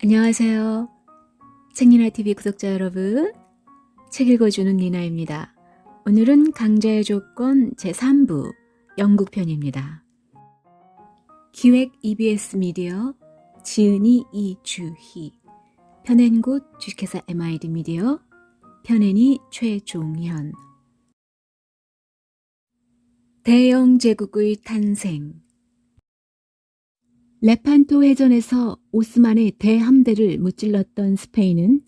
안녕하세요. 책니나TV 구독자 여러분, 책 읽어주는 니나입니다. 오늘은 강자의 조건 제3부 영국편입니다. 기획 EBS 미디어, 지은이 이주희, 편엔곳 주식회사 MID 미디어, 편엔이 최종현. 대영 제국의 탄생. 레판토 해전에서 오스만의 대함대를 무찔렀던 스페인은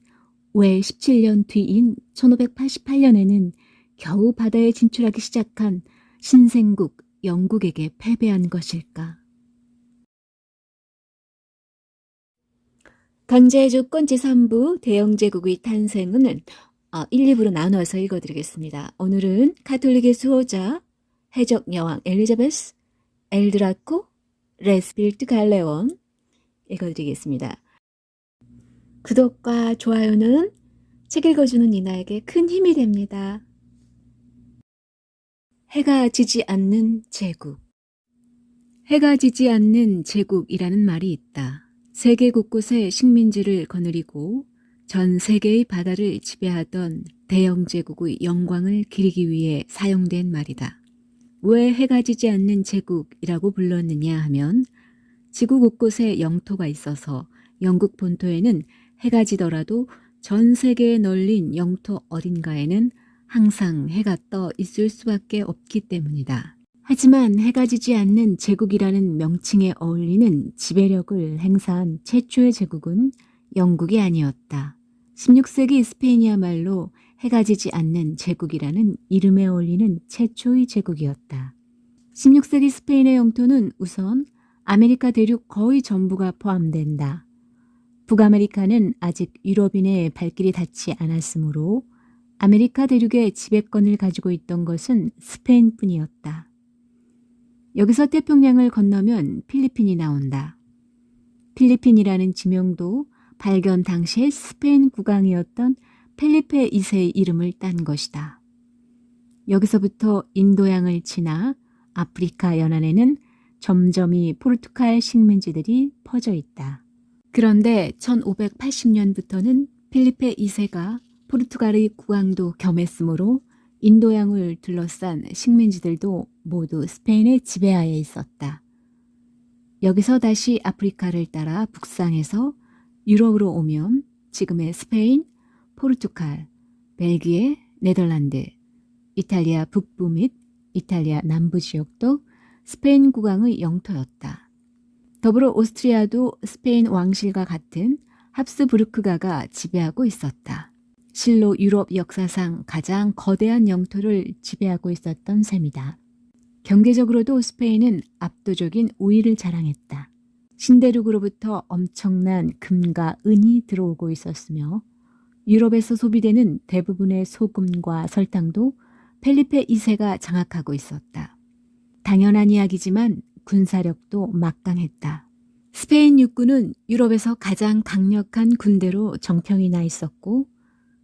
왜 17년 뒤인 1588년에는 겨우 바다에 진출하기 시작한 신생국 영국에게 패배한 것일까? 강자의 조건 제3부 대영제국의 탄생은 1, 2부로 나눠서 읽어드리겠습니다. 오늘은 가톨릭의 수호자, 해적 여왕 엘리자베스, 엘드라코, 레스빌트 갈레온 읽어드리겠습니다. 구독과 좋아요는 책 읽어주는 니나에게 큰 힘이 됩니다. 해가 지지 않는 제국. 해가 지지 않는 제국이라는 말이 있다. 세계 곳곳에 식민지를 거느리고 전 세계의 바다를 지배하던 대영 제국의 영광을 기리기 위해 사용된 말이다. 왜 해가 지지 않는 제국이라고 불렀느냐 하면 지구 곳곳에 영토가 있어서 영국 본토에는 해가 지더라도 전 세계에 널린 영토 어딘가에는 항상 해가 떠 있을 수밖에 없기 때문이다. 하지만 해가 지지 않는 제국이라는 명칭에 어울리는 지배력을 행사한 최초의 제국은 영국이 아니었다. 16세기 스페인이야말로 해가 지지 않는 제국이라는 이름에 어울리는 최초의 제국이었다. 16세기 스페인의 영토는 우선 아메리카 대륙 거의 전부가 포함된다. 북아메리카는 아직 유럽인의 발길이 닿지 않았으므로 아메리카 대륙의 지배권을 가지고 있던 것은 스페인뿐이었다. 여기서 태평양을 건너면 필리핀이 나온다. 필리핀이라는 지명도 발견 당시의 스페인 국왕이었던 펠리페 2세의 이름을 딴 것이다. 여기서부터 인도양을 지나 아프리카 연안에는 점점이 포르투갈 식민지들이 퍼져 있다. 그런데 1580년부터는 필리페 2세가 포르투갈의 국왕도 겸했으므로 인도양을 둘러싼 식민지들도 모두 스페인의 지배하에 있었다. 여기서 다시 아프리카를 따라 북상해서 유럽으로 오면 지금의 스페인, 포르투갈, 벨기에, 네덜란드, 이탈리아 북부 및 이탈리아 남부 지역도 스페인 국왕의 영토였다. 더불어 오스트리아도 스페인 왕실과 같은 합스부르크가가 지배하고 있었다. 실로 유럽 역사상 가장 거대한 영토를 지배하고 있었던 셈이다. 경제적으로도 스페인은 압도적인 우위를 자랑했다. 신대륙으로부터 엄청난 금과 은이 들어오고 있었으며 유럽에서 소비되는 대부분의 소금과 설탕도 펠리페 2세가 장악하고 있었다. 당연한 이야기지만 군사력도 막강했다. 스페인 육군은 유럽에서 가장 강력한 군대로 정평이 나 있었고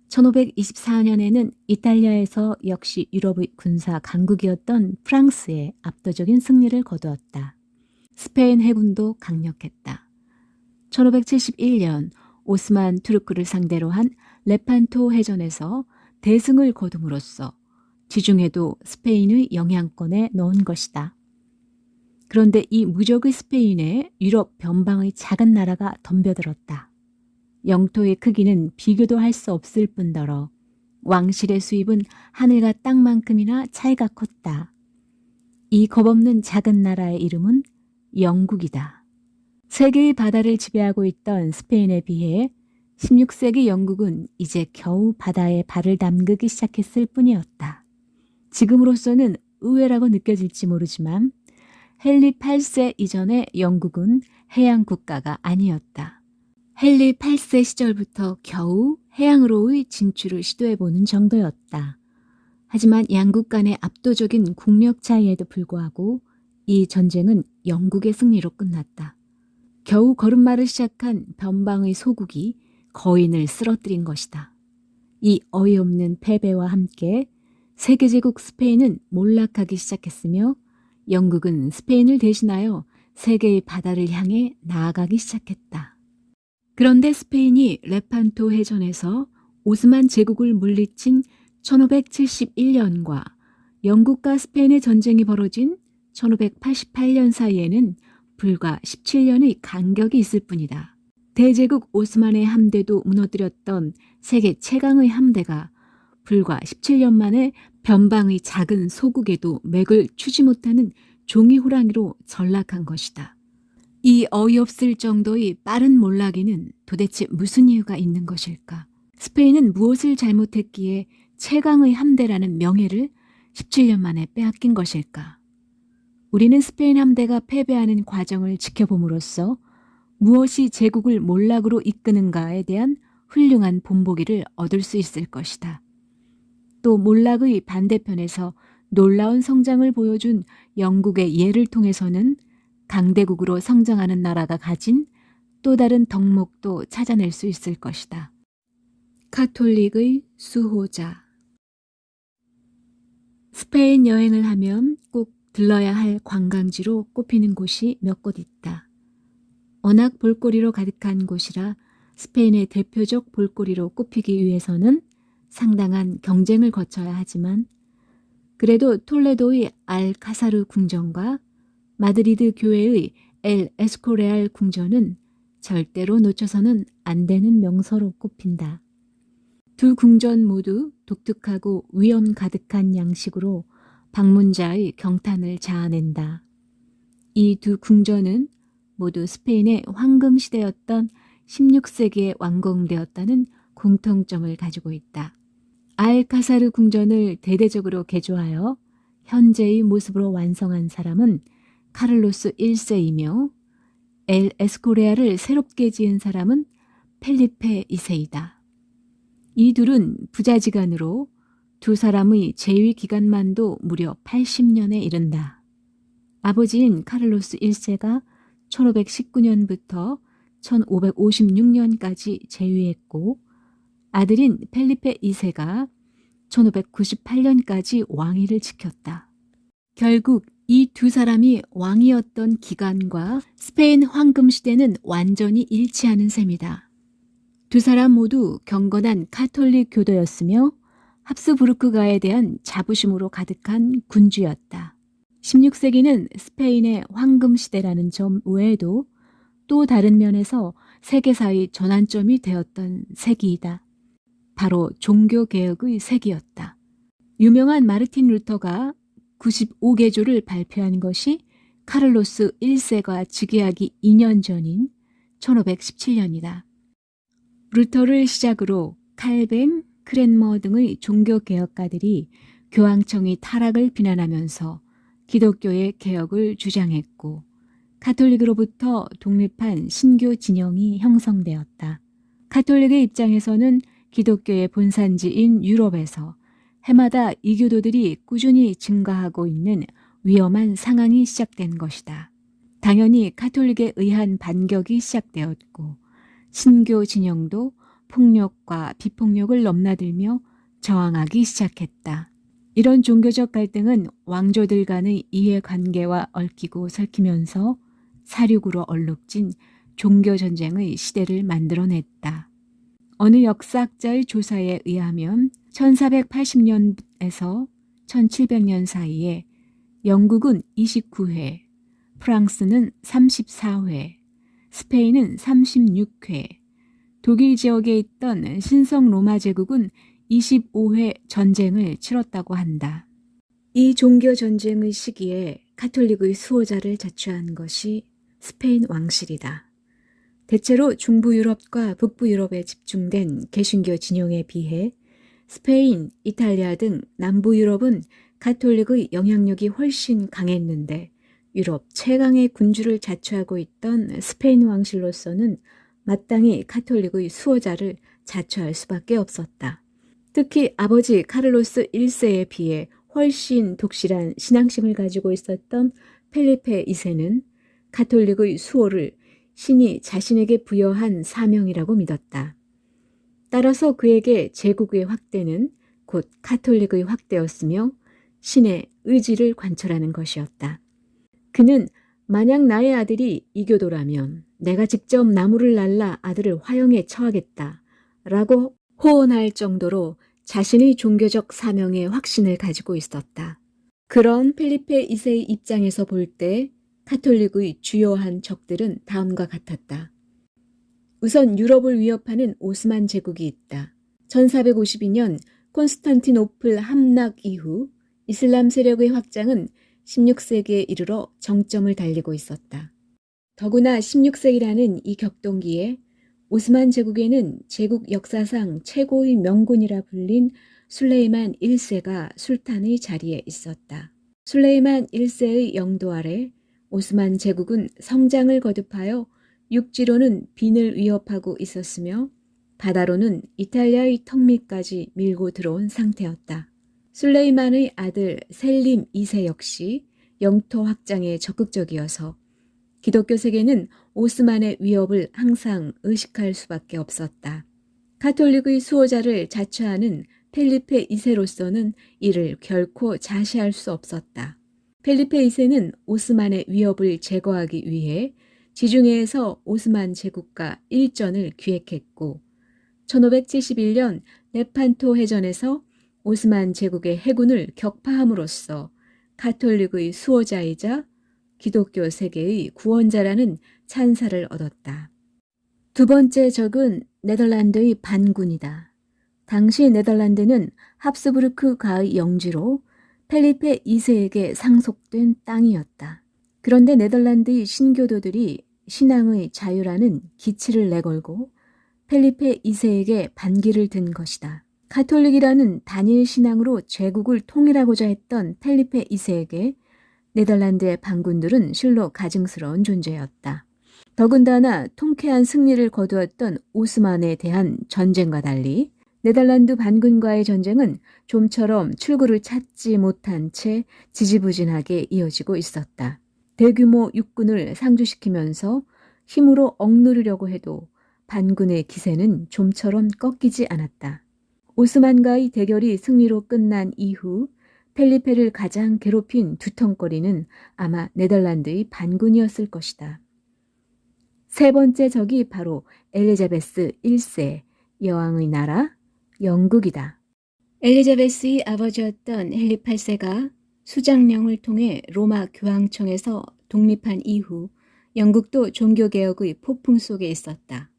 1524년에는 이탈리아에서 역시 유럽의 군사 강국이었던 프랑스에 압도적인 승리를 거두었다. 스페인 해군도 강력했다. 1571년 오스만 투르크를 상대로 한 레판토 해전에서 대승을 거둠으로써 지중해도 스페인의 영향권에 넣은 것이다. 그런데 이 무적의 스페인에 유럽 변방의 작은 나라가 덤벼들었다. 영토의 크기는 비교도 할 수 없을 뿐더러 왕실의 수입은 하늘과 땅만큼이나 차이가 컸다. 이 겁없는 작은 나라의 이름은 영국이다. 세계의 바다를 지배하고 있던 스페인에 비해 16세기 영국은 이제 겨우 바다에 발을 담그기 시작했을 뿐이었다. 지금으로서는 의외라고 느껴질지 모르지만 헨리 8세 이전의 영국은 해양 국가가 아니었다. 헨리 8세 시절부터 겨우 해양으로의 진출을 시도해보는 정도였다. 하지만 양국 간의 압도적인 국력 차이에도 불구하고 이 전쟁은 영국의 승리로 끝났다. 겨우 걸음마를 시작한 변방의 소국이 거인을 쓰러뜨린 것이다. 이 어이없는 패배와 함께 세계제국 스페인은 몰락하기 시작했으며 영국은 스페인을 대신하여 세계의 바다를 향해 나아가기 시작했다. 그런데 스페인이 레판토 해전에서 오스만 제국을 물리친 1571년과 영국과 스페인의 전쟁이 벌어진 1588년 사이에는 불과 17년의 간격이 있을 뿐이다. 대제국 오스만의 함대도 무너뜨렸던 세계 최강의 함대가 불과 17년 만에 변방의 작은 소국에도 맥을 추지 못하는 종이 호랑이로 전락한 것이다. 이 어이없을 정도의 빠른 몰락에는 도대체 무슨 이유가 있는 것일까? 스페인은 무엇을 잘못했기에 최강의 함대라는 명예를 17년 만에 빼앗긴 것일까? 우리는 스페인 함대가 패배하는 과정을 지켜봄으로써 무엇이 제국을 몰락으로 이끄는가에 대한 훌륭한 본보기를 얻을 수 있을 것이다. 또 몰락의 반대편에서 놀라운 성장을 보여준 영국의 예를 통해서는 강대국으로 성장하는 나라가 가진 또 다른 덕목도 찾아낼 수 있을 것이다. 카톨릭의 수호자. 스페인 여행을 하면 꼭 들러야 할 관광지로 꼽히는 곳이 몇 곳 있다. 워낙 볼거리로 가득한 곳이라 스페인의 대표적 볼거리로 꼽히기 위해서는 상당한 경쟁을 거쳐야 하지만 그래도 톨레도의 알카사르 궁전과 마드리드 교회의 엘 에스코레알 궁전은 절대로 놓쳐서는 안 되는 명소로 꼽힌다. 두 궁전 모두 독특하고 위험 가득한 양식으로 방문자의 경탄을 자아낸다. 이 두 궁전은 모두 스페인의 황금 시대였던 16세기에 완공되었다는 공통점을 가지고 있다. 알카사르 궁전을 대대적으로 개조하여 현재의 모습으로 완성한 사람은 카를로스 1세이며 엘 에스코레아를 새롭게 지은 사람은 펠리페 2세이다. 이 둘은 부자지간으로 두 사람의 재위 기간만도 무려 80년에 이른다. 아버지인 카를로스 1세가 1519년부터 1556년까지 재위했고 아들인 펠리페 2세가 1598년까지 왕위를 지켰다. 결국 이 두 사람이 왕이었던 기간과 스페인 황금시대는 완전히 일치하는 셈이다. 두 사람 모두 경건한 카톨릭 교도였으며 합스부르크가에 대한 자부심으로 가득한 군주였다. 16세기는 스페인의 황금시대라는 점 외에도 또 다른 면에서 세계사의 전환점이 되었던 세기이다. 바로 종교개혁의 세기였다. 유명한 마르틴 루터가 95개조를 발표한 것이 카를로스 1세가 즉위하기 2년 전인 1517년이다. 루터를 시작으로 칼뱅, 크랜머 등의 종교개혁가들이 교황청의 타락을 비난하면서 기독교의 개혁을 주장했고 카톨릭으로부터 독립한 신교 진영이 형성되었다. 카톨릭의 입장에서는 기독교의 본산지인 유럽에서 해마다 이교도들이 꾸준히 증가하고 있는 위험한 상황이 시작된 것이다. 당연히 카톨릭에 의한 반격이 시작되었고 신교 진영도 폭력과 비폭력을 넘나들며 저항하기 시작했다. 이런 종교적 갈등은 왕조들 간의 이해관계와 얽히고 설키면서 사륙으로 얼룩진 종교전쟁의 시대를 만들어냈다. 어느 역사학자의 조사에 의하면 1480년에서 1700년 사이에 영국은 29회, 프랑스는 34회, 스페인은 36회, 독일 지역에 있던 신성 로마 제국은 25회 전쟁을 치렀다고 한다. 이 종교 전쟁의 시기에 카톨릭의 수호자를 자처한 것이 스페인 왕실이다. 대체로 중부 유럽과 북부 유럽에 집중된 개신교 진영에 비해 스페인, 이탈리아 등 남부 유럽은 가톨릭의 영향력이 훨씬 강했는데 유럽 최강의 군주를 자처하고 있던 스페인 왕실로서는 마땅히 가톨릭의 수호자를 자처할 수밖에 없었다. 특히 아버지 카를로스 1세에 비해 훨씬 독실한 신앙심을 가지고 있었던 펠리페 2세는 가톨릭의 수호를 신이 자신에게 부여한 사명이라고 믿었다. 따라서 그에게 제국의 확대는 곧 가톨릭의 확대였으며 신의 의지를 관철하는 것이었다. 그는 만약 나의 아들이 이교도라면 내가 직접 나무를 날라 아들을 화형에 처하겠다 라고 호언할 정도로 자신의 종교적 사명에 확신을 가지고 있었다. 그런 펠리페 2세의 입장에서 볼 때 카톨릭의 주요한 적들은 다음과 같았다. 우선 유럽을 위협하는 오스만 제국이 있다. 1452년 콘스탄티노플 함락 이후 이슬람 세력의 확장은 16세기에 이르러 정점을 달리고 있었다. 더구나 16세기라는 이 격동기에 오스만 제국에는 제국 역사상 최고의 명군이라 불린 술레이만 1세가 술탄의 자리에 있었다. 술레이만 1세의 영도 아래 오스만 제국은 성장을 거듭하여 육지로는 빈을 위협하고 있었으며 바다로는 이탈리아의 턱 밑까지 밀고 들어온 상태였다. 술레이만의 아들 셀림 2세 역시 영토 확장에 적극적이어서 기독교 세계는 오스만의 위협을 항상 의식할 수밖에 없었다. 가톨릭의 수호자를 자처하는 펠리페 2세로서는 이를 결코 자시할 수 없었다. 펠리페 2세는 오스만의 위협을 제거하기 위해 지중해에서 오스만 제국과 일전을 기획했고 1571년 레판토 해전에서 오스만 제국의 해군을 격파함으로써 가톨릭의 수호자이자 기독교 세계의 구원자라는 찬사를 얻었다. 두 번째 적은 네덜란드의 반군이다. 당시 네덜란드는 합스부르크 가의 영지로 펠리페 2세에게 상속된 땅이었다. 그런데 네덜란드의 신교도들이 신앙의 자유라는 기치를 내걸고 펠리페 2세에게 반기를 든 것이다. 가톨릭이라는 단일 신앙으로 제국을 통일하고자 했던 펠리페 2세에게 네덜란드의 반군들은 실로 가증스러운 존재였다. 더군다나 통쾌한 승리를 거두었던 오스만에 대한 전쟁과 달리 네덜란드 반군과의 전쟁은 좀처럼 출구를 찾지 못한 채 지지부진하게 이어지고 있었다. 대규모 육군을 상주시키면서 힘으로 억누르려고 해도 반군의 기세는 좀처럼 꺾이지 않았다. 오스만과의 대결이 승리로 끝난 이후 펠리페를 가장 괴롭힌 두턴거리는 아마 네덜란드의 반군이었을 것이다. 세 번째 적이 바로 엘리자베스 1세, 여왕의 나라, 영국이다. 엘리자베스의 아버지였던 헨리 8세가 수장령을 통해 로마 교황청에서 독립한 이후 영국도 종교개혁의 폭풍 속에 있었다.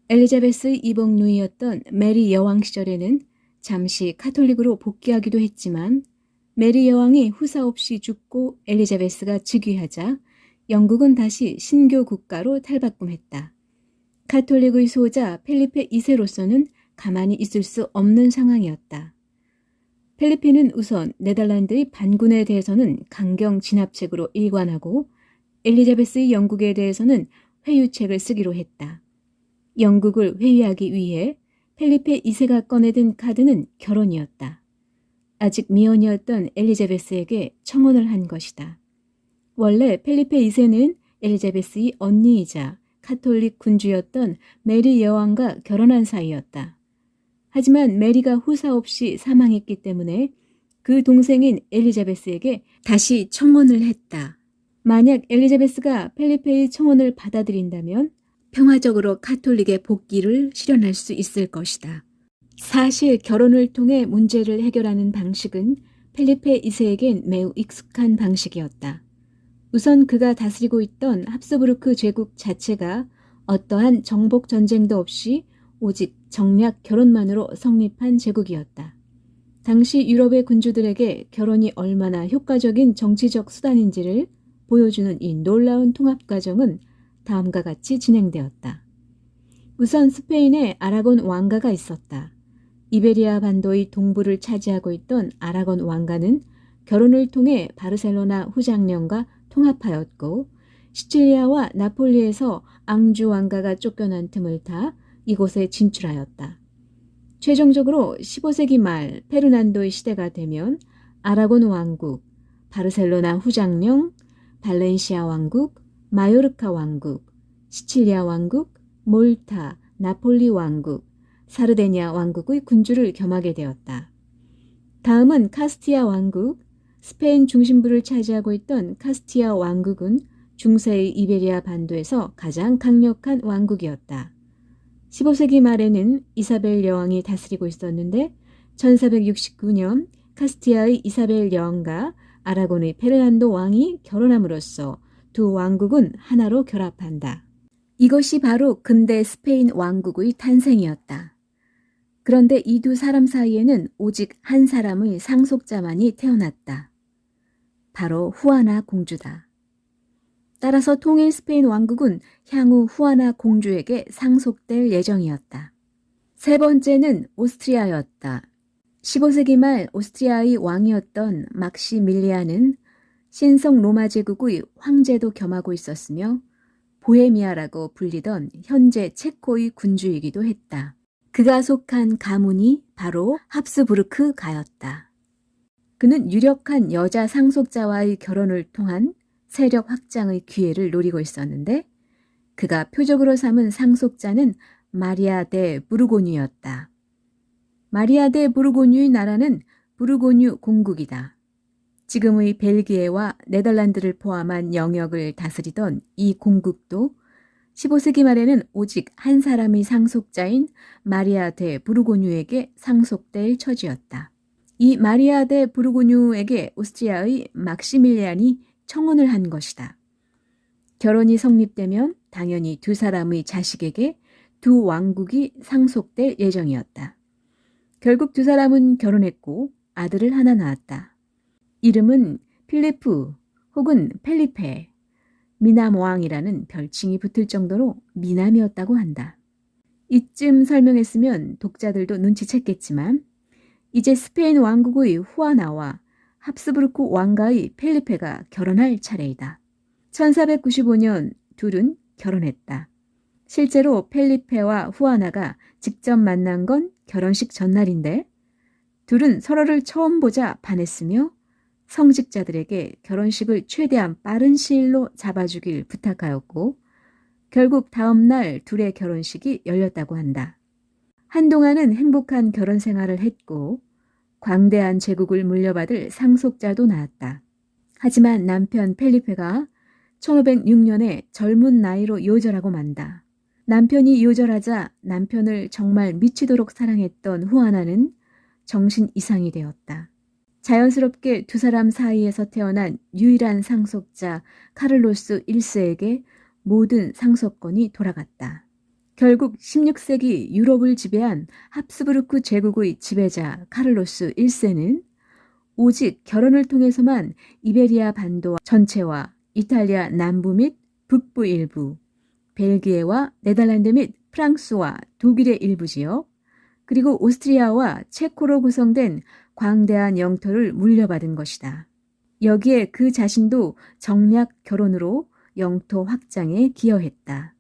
엘리자베스의 이복 누이였던 메리 여왕 시절에는 잠시 카톨릭으로 복귀하기도 했지만 메리 여왕이 후사 없이 죽고 엘리자베스가 즉위하자 영국은 다시 신교 국가로 탈바꿈했다. 카톨릭의 수호자 펠리페 2세로서는 가만히 있을 수 없는 상황이었다. 펠리페는 우선 네덜란드의 반군에 대해서는 강경 진압책으로 일관하고 엘리자베스의 영국에 대해서는 회유책을 쓰기로 했다. 영국을 회유하기 위해 펠리페 2세가 꺼내든 카드는 결혼이었다. 아직 미혼이었던 엘리자베스에게 청혼을 한 것이다. 원래 펠리페 2세는 엘리자베스의 언니이자 카톨릭 군주였던 메리 여왕과 결혼한 사이였다. 하지만 메리가 후사 없이 사망했기 때문에 그 동생인 엘리자베스에게 다시 청혼을 했다. 만약 엘리자베스가 펠리페의 청혼을 받아들인다면 평화적으로 카톨릭의 복귀를 실현할 수 있을 것이다. 사실 결혼을 통해 문제를 해결하는 방식은 펠리페 2세에겐 매우 익숙한 방식이었다. 우선 그가 다스리고 있던 합스부르크 제국 자체가 어떠한 정복 전쟁도 없이 오직 정략 결혼만으로 성립한 제국이었다. 당시 유럽의 군주들에게 결혼이 얼마나 효과적인 정치적 수단인지를 보여주는 이 놀라운 통합 과정은 다음과 같이 진행되었다. 우선 스페인에 아라곤 왕가가 있었다. 이베리아 반도의 동부를 차지하고 있던 아라곤 왕가는 결혼을 통해 바르셀로나 후장령과 통합하였고 시칠리아와 나폴리에서 앙주 왕가가 쫓겨난 틈을 타 이곳에 진출하였다. 최종적으로 15세기 말 페르난도의 시대가 되면 아라곤 왕국, 바르셀로나 후장령, 발렌시아 왕국, 마요르카 왕국, 시칠리아 왕국, 몰타, 나폴리 왕국, 사르데니아 왕국의 군주를 겸하게 되었다. 다음은 카스티아 왕국, 스페인 중심부를 차지하고 있던 카스티아 왕국은 중세의 이베리아 반도에서 가장 강력한 왕국이었다. 15세기 말에는 이사벨 여왕이 다스리고 있었는데 1469년 카스티아의 이사벨 여왕과 아라곤의 페르난도 왕이 결혼함으로써 두 왕국은 하나로 결합한다. 이것이 바로 근대 스페인 왕국의 탄생이었다. 그런데 이 두 사람 사이에는 오직 한 사람의 상속자만이 태어났다. 바로 후아나 공주다. 따라서 통일 스페인 왕국은 향후 후아나 공주에게 상속될 예정이었다. 세 번째는 오스트리아였다. 15세기 말 오스트리아의 왕이었던 막시밀리안은 신성 로마 제국의 황제도 겸하고 있었으며 보헤미아라고 불리던 현재 체코의 군주이기도 했다. 그가 속한 가문이 바로 합스부르크가였다. 그는 유력한 여자 상속자와의 결혼을 통한 세력 확장의 기회를 노리고 있었는데 그가 표적으로 삼은 상속자는 마리아 데 부르고뉴였다. 마리아 데 부르고뉴의 나라는 부르고뉴 공국이다. 지금의 벨기에와 네덜란드를 포함한 영역을 다스리던 이 공국도 15세기 말에는 오직 한 사람의 상속자인 마리아 데 부르고뉴에게 상속될 처지였다. 이 마리아 데 부르고뉴에게 오스트리아의 막시밀리안이 청혼을 한 것이다. 결혼이 성립되면 당연히 두 사람의 자식에게 두 왕국이 상속될 예정이었다. 결국 두 사람은 결혼했고 아들을 하나 낳았다. 이름은 필리프 혹은 펠리페, 미남왕이라는 별칭이 붙을 정도로 미남이었다고 한다. 이쯤 설명했으면 독자들도 눈치챘겠지만 이제 스페인 왕국의 후아나와 합스부르크 왕가의 펠리페가 결혼할 차례이다. 1495년 둘은 결혼했다. 실제로 펠리페와 후아나가 직접 만난 건 결혼식 전날인데 둘은 서로를 처음 보자 반했으며 성직자들에게 결혼식을 최대한 빠른 시일로 잡아주길 부탁하였고 결국 다음 날 둘의 결혼식이 열렸다고 한다. 한동안은 행복한 결혼 생활을 했고 광대한 제국을 물려받을 상속자도 낳았다. 하지만 남편 펠리페가 1506년에 젊은 나이로 요절하고 만다. 남편이 요절하자 남편을 정말 미치도록 사랑했던 후아나는 정신 이상이 되었다. 자연스럽게 두 사람 사이에서 태어난 유일한 상속자 카를로스 1세에게 모든 상속권이 돌아갔다. 결국 16세기 유럽을 지배한 합스부르크 제국의 지배자 카를로스 1세는 오직 결혼을 통해서만 이베리아 반도 전체와 이탈리아 남부 및 북부 일부, 벨기에와 네덜란드 및 프랑스와 독일의 일부 지역, 그리고 오스트리아와 체코로 구성된 광대한 영토를 물려받은 것이다. 여기에 그 자신도 정략 결혼으로 영토 확장에 기여했다.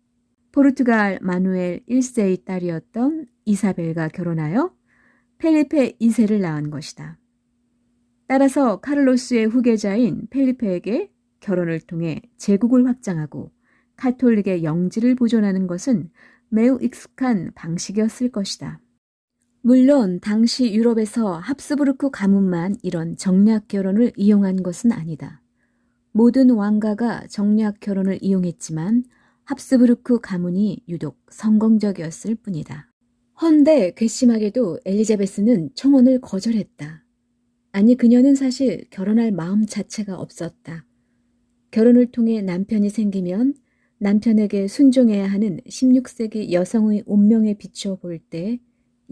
포르투갈 마누엘 1세의 딸이었던 이사벨과 결혼하여 펠리페 2세를 낳은 것이다. 따라서 카를로스의 후계자인 펠리페에게 결혼을 통해 제국을 확장하고 카톨릭의 영지를 보존하는 것은 매우 익숙한 방식이었을 것이다. 물론 당시 유럽에서 합스부르크 가문만 이런 정략 결혼을 이용한 것은 아니다. 모든 왕가가 정략 결혼을 이용했지만 합스부르크 가문이 유독 성공적이었을 뿐이다. 헌데 괘씸하게도 엘리자베스는 청혼을 거절했다. 아니 그녀는 사실 결혼할 마음 자체가 없었다. 결혼을 통해 남편이 생기면 남편에게 순종해야 하는 16세기 여성의 운명에 비추어 볼 때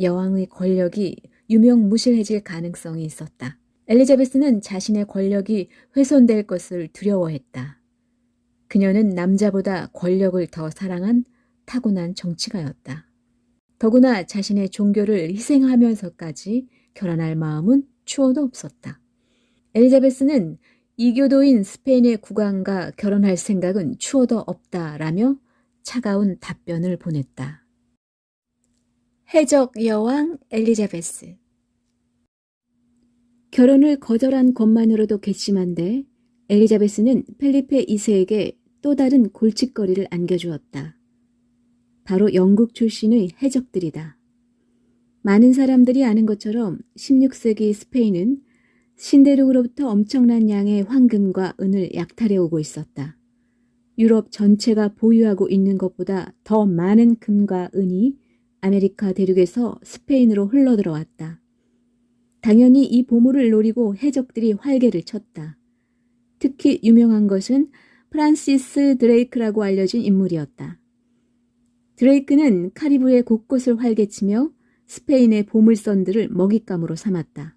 여왕의 권력이 유명무실해질 가능성이 있었다. 엘리자베스는 자신의 권력이 훼손될 것을 두려워했다. 그녀는 남자보다 권력을 더 사랑한 타고난 정치가였다. 더구나 자신의 종교를 희생하면서까지 결혼할 마음은 추호도 없었다. 엘리자베스는 이교도인 스페인의 국왕과 결혼할 생각은 추호도 없다라며 차가운 답변을 보냈다. 해적 여왕 엘리자베스. 결혼을 거절한 것만으로도 괘씸한데 엘리자베스는 펠리페 2세에게 또 다른 골칫거리를 안겨주었다. 바로 영국 출신의 해적들이다. 많은 사람들이 아는 것처럼 16세기 스페인은 신대륙으로부터 엄청난 양의 황금과 은을 약탈해 오고 있었다. 유럽 전체가 보유하고 있는 것보다 더 많은 금과 은이 아메리카 대륙에서 스페인으로 흘러들어왔다. 당연히 이 보물을 노리고 해적들이 활개를 쳤다. 특히 유명한 것은 프란시스 드레이크라고 알려진 인물이었다. 드레이크는 카리브해 곳곳을 활개치며 스페인의 보물선들을 먹잇감으로 삼았다.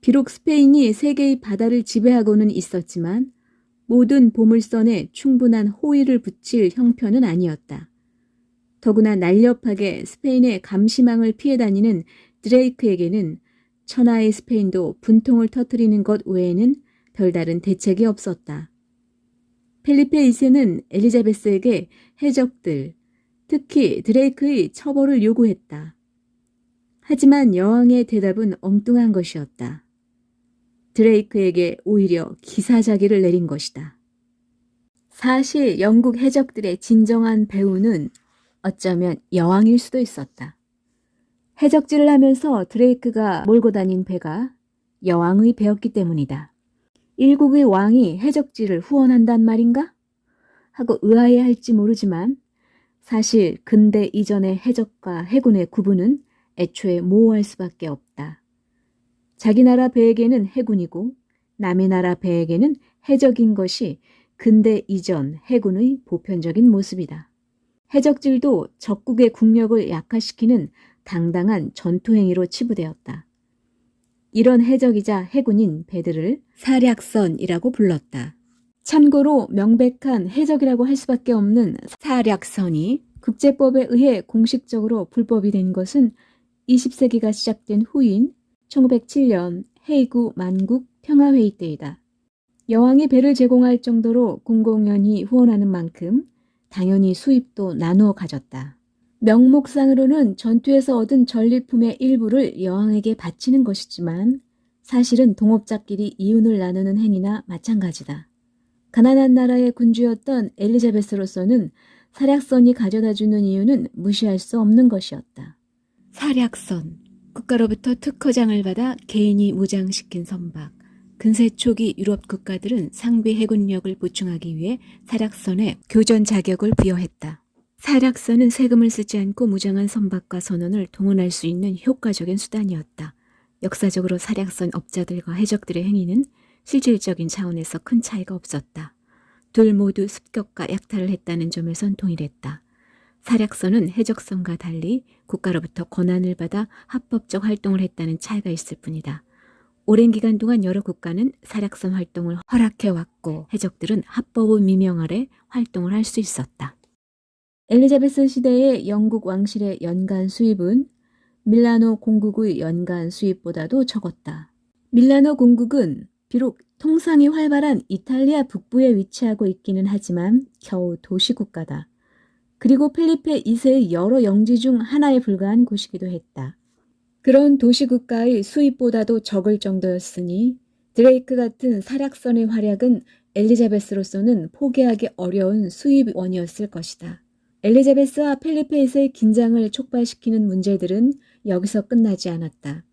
비록 스페인이 세계의 바다를 지배하고는 있었지만 모든 보물선에 충분한 호위를 붙일 형편은 아니었다. 더구나 날렵하게 스페인의 감시망을 피해 다니는 드레이크에게는 천하의 스페인도 분통을 터뜨리는 것 외에는 별다른 대책이 없었다. 펠리페 2세는 엘리자베스에게 해적들, 특히 드레이크의 처벌을 요구했다. 하지만 여왕의 대답은 엉뚱한 것이었다. 드레이크에게 오히려 기사자기를 내린 것이다. 사실 영국 해적들의 진정한 배우는 어쩌면 여왕일 수도 있었다. 해적질을 하면서 드레이크가 몰고 다닌 배가 여왕의 배였기 때문이다. 일국의 왕이 해적질을 후원한단 말인가? 하고 의아해할지 모르지만 사실 근대 이전의 해적과 해군의 구분은 애초에 모호할 수밖에 없다. 자기 나라 배에게는 해군이고 남의 나라 배에게는 해적인 것이 근대 이전 해군의 보편적인 모습이다. 해적질도 적국의 국력을 약화시키는 당당한 전투행위로 치부되었다. 이런 해적이자 해군인 배들을 사략선이라고 불렀다. 참고로 명백한 해적이라고 할 수밖에 없는 사략선이 국제법에 의해 공식적으로 불법이 된 것은 20세기가 시작된 후인 1907년 헤이구 만국 평화회의 때이다. 여왕이 배를 제공할 정도로 공공연히 후원하는 만큼 당연히 수입도 나누어 가졌다. 명목상으로는 전투에서 얻은 전리품의 일부를 여왕에게 바치는 것이지만 사실은 동업자끼리 이윤을 나누는 행위나 마찬가지다. 가난한 나라의 군주였던 엘리자베스로서는 사략선이 가져다주는 이유는 무시할 수 없는 것이었다. 사략선, 국가로부터 특허장을 받아 개인이 무장시킨 선박. 근세 초기 유럽 국가들은 상비 해군력을 보충하기 위해 사략선에 교전 자격을 부여했다. 사략선은 세금을 쓰지 않고 무장한 선박과 선원을 동원할 수 있는 효과적인 수단이었다. 역사적으로 사략선 업자들과 해적들의 행위는 실질적인 차원에서 큰 차이가 없었다. 둘 모두 습격과 약탈을 했다는 점에선 동일했다. 사략선은 해적선과 달리 국가로부터 권한을 받아 합법적 활동을 했다는 차이가 있을 뿐이다. 오랜 기간 동안 여러 국가는 사략선 활동을 허락해왔고 해적들은 합법의 미명 아래 활동을 할 수 있었다. 엘리자베스 시대의 영국 왕실의 연간 수입은 밀라노 공국의 연간 수입보다도 적었다. 밀라노 공국은 비록 통상이 활발한 이탈리아 북부에 위치하고 있기는 하지만 겨우 도시국가다. 그리고 펠리페 2세의 여러 영지 중 하나에 불과한 곳이기도 했다. 그런 도시국가의 수입보다도 적을 정도였으니 드레이크 같은 사략선의 활약은 엘리자베스로서는 포기하기 어려운 수입원이었을 것이다. 엘리자베스와 펠리페 2세의 긴장을 촉발시키는 문제들은 여기서 끝나지 않았다.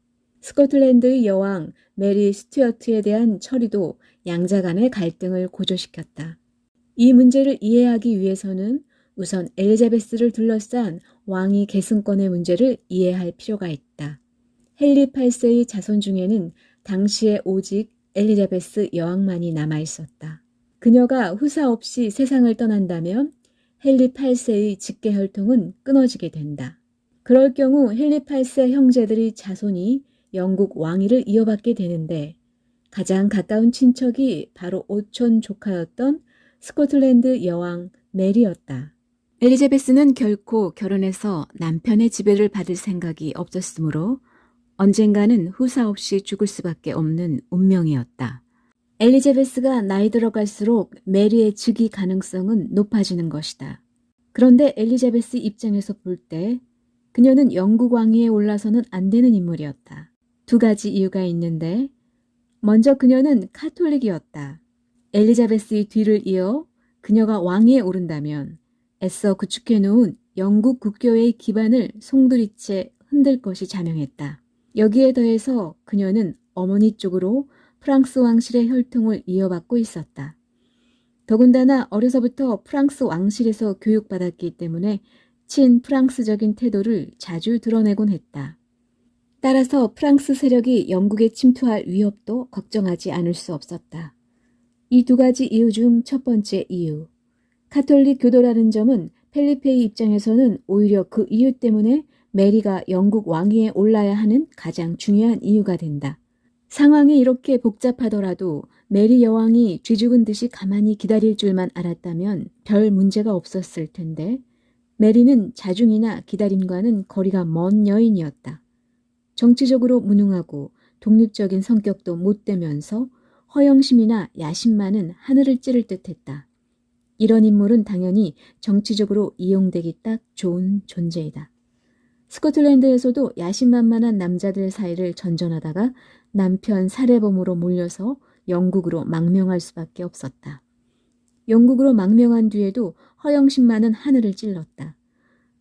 스코틀랜드의 여왕 메리 스튜어트에 대한 처리도 양자 간의 갈등을 고조시켰다. 이 문제를 이해하기 위해서는 우선 엘리자베스를 둘러싼 왕위 계승권의 문제를 이해할 필요가 있다. 헨리 8세의 자손 중에는 당시에 오직 엘리자베스 여왕만이 남아있었다. 그녀가 후사 없이 세상을 떠난다면 헨리 8세의 직계혈통은 끊어지게 된다. 그럴 경우 헨리 8세 형제들의 자손이 영국 왕위를 이어받게 되는데 가장 가까운 친척이 바로 오촌 조카였던 스코틀랜드 여왕 메리였다. 엘리자베스는 결코 결혼해서 남편의 지배를 받을 생각이 없었으므로 언젠가는 후사 없이 죽을 수밖에 없는 운명이었다. 엘리자베스가 나이 들어갈수록 메리의 즉위 가능성은 높아지는 것이다. 그런데 엘리자베스 입장에서 볼 때 그녀는 영국 왕위에 올라서는 안 되는 인물이었다. 두 가지 이유가 있는데 먼저 그녀는 카톨릭이었다. 엘리자베스의 뒤를 이어 그녀가 왕위에 오른다면 애써 구축해놓은 영국 국교의 기반을 송두리째 흔들 것이 자명했다. 여기에 더해서 그녀는 어머니 쪽으로 프랑스 왕실의 혈통을 이어받고 있었다. 더군다나 어려서부터 프랑스 왕실에서 교육받았기 때문에 친프랑스적인 태도를 자주 드러내곤 했다. 따라서 프랑스 세력이 영국에 침투할 위협도 걱정하지 않을 수 없었다. 이 두 가지 이유 중 첫 번째 이유. 가톨릭 교도라는 점은 펠리페의 입장에서는 오히려 그 이유 때문에 메리가 영국 왕위에 올라야 하는 가장 중요한 이유가 된다. 상황이 이렇게 복잡하더라도 메리 여왕이 쥐죽은 듯이 가만히 기다릴 줄만 알았다면 별 문제가 없었을 텐데 메리는 자중이나 기다림과는 거리가 먼 여인이었다. 정치적으로 무능하고 독립적인 성격도 못되면서 허영심이나 야심만은 하늘을 찌를 듯했다. 이런 인물은 당연히 정치적으로 이용되기 딱 좋은 존재이다. 스코틀랜드에서도 야심만만한 남자들 사이를 전전하다가 남편 살해범으로 몰려서 영국으로 망명할 수밖에 없었다. 영국으로 망명한 뒤에도 허영심만은 하늘을 찔렀다.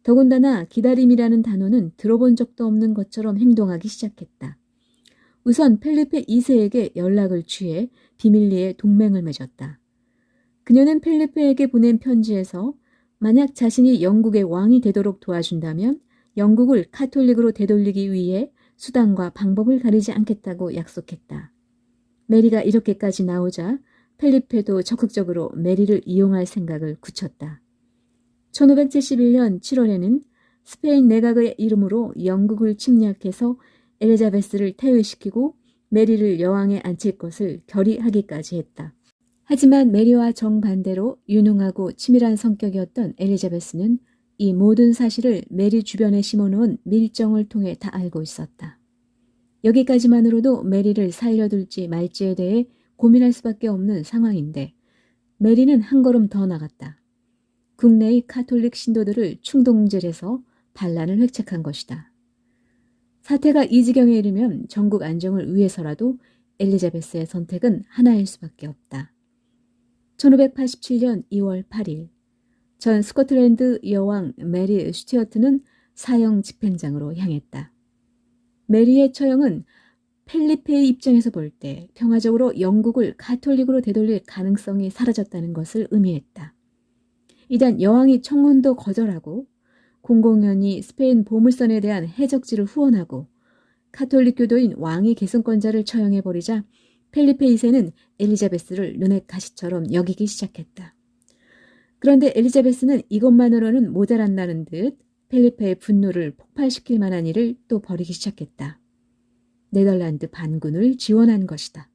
더군다나 기다림이라는 단어는 들어본 적도 없는 것처럼 행동하기 시작했다. 우선 펠리페 2세에게 연락을 취해 비밀리에 동맹을 맺었다. 그녀는 펠리페에게 보낸 편지에서 만약 자신이 영국의 왕이 되도록 도와준다면 영국을 카톨릭으로 되돌리기 위해 수단과 방법을 가리지 않겠다고 약속했다. 메리가 이렇게까지 나오자 펠리페도 적극적으로 메리를 이용할 생각을 굳혔다. 1571년 7월에는 스페인 내각의 이름으로 영국을 침략해서 엘리자베스를 퇴위시키고 메리를 여왕에 앉힐 것을 결의하기까지 했다. 하지만 메리와 정반대로 유능하고 치밀한 성격이었던 엘리자베스는 이 모든 사실을 메리 주변에 심어놓은 밀정을 통해 다 알고 있었다. 여기까지만으로도 메리를 살려둘지 말지에 대해 고민할 수밖에 없는 상황인데 메리는 한 걸음 더 나갔다. 국내의 카톨릭 신도들을 충동질해서 반란을 획책한 것이다. 사태가 이 지경에 이르면 전국 안정을 위해서라도 엘리자베스의 선택은 하나일 수밖에 없다. 1587년 2월 8일 전 스코틀랜드 여왕 메리 스튜어트는 사형 집행장으로 향했다. 메리의 처형은 펠리페의 입장에서 볼 때 평화적으로 영국을 가톨릭으로 되돌릴 가능성이 사라졌다는 것을 의미했다. 이단 여왕이 청혼도 거절하고 공공연히 스페인 보물선에 대한 해적지를 후원하고 카톨릭 교도인 왕이 계승권자를 처형해버리자 펠리페 2세는 엘리자베스를 눈의 가시처럼 여기기 시작했다. 그런데 엘리자베스는 이것만으로는 모자란다는 듯 펠리페의 분노를 폭발시킬 만한 일을 또 벌이기 시작했다. 네덜란드 반군을 지원한 것이다.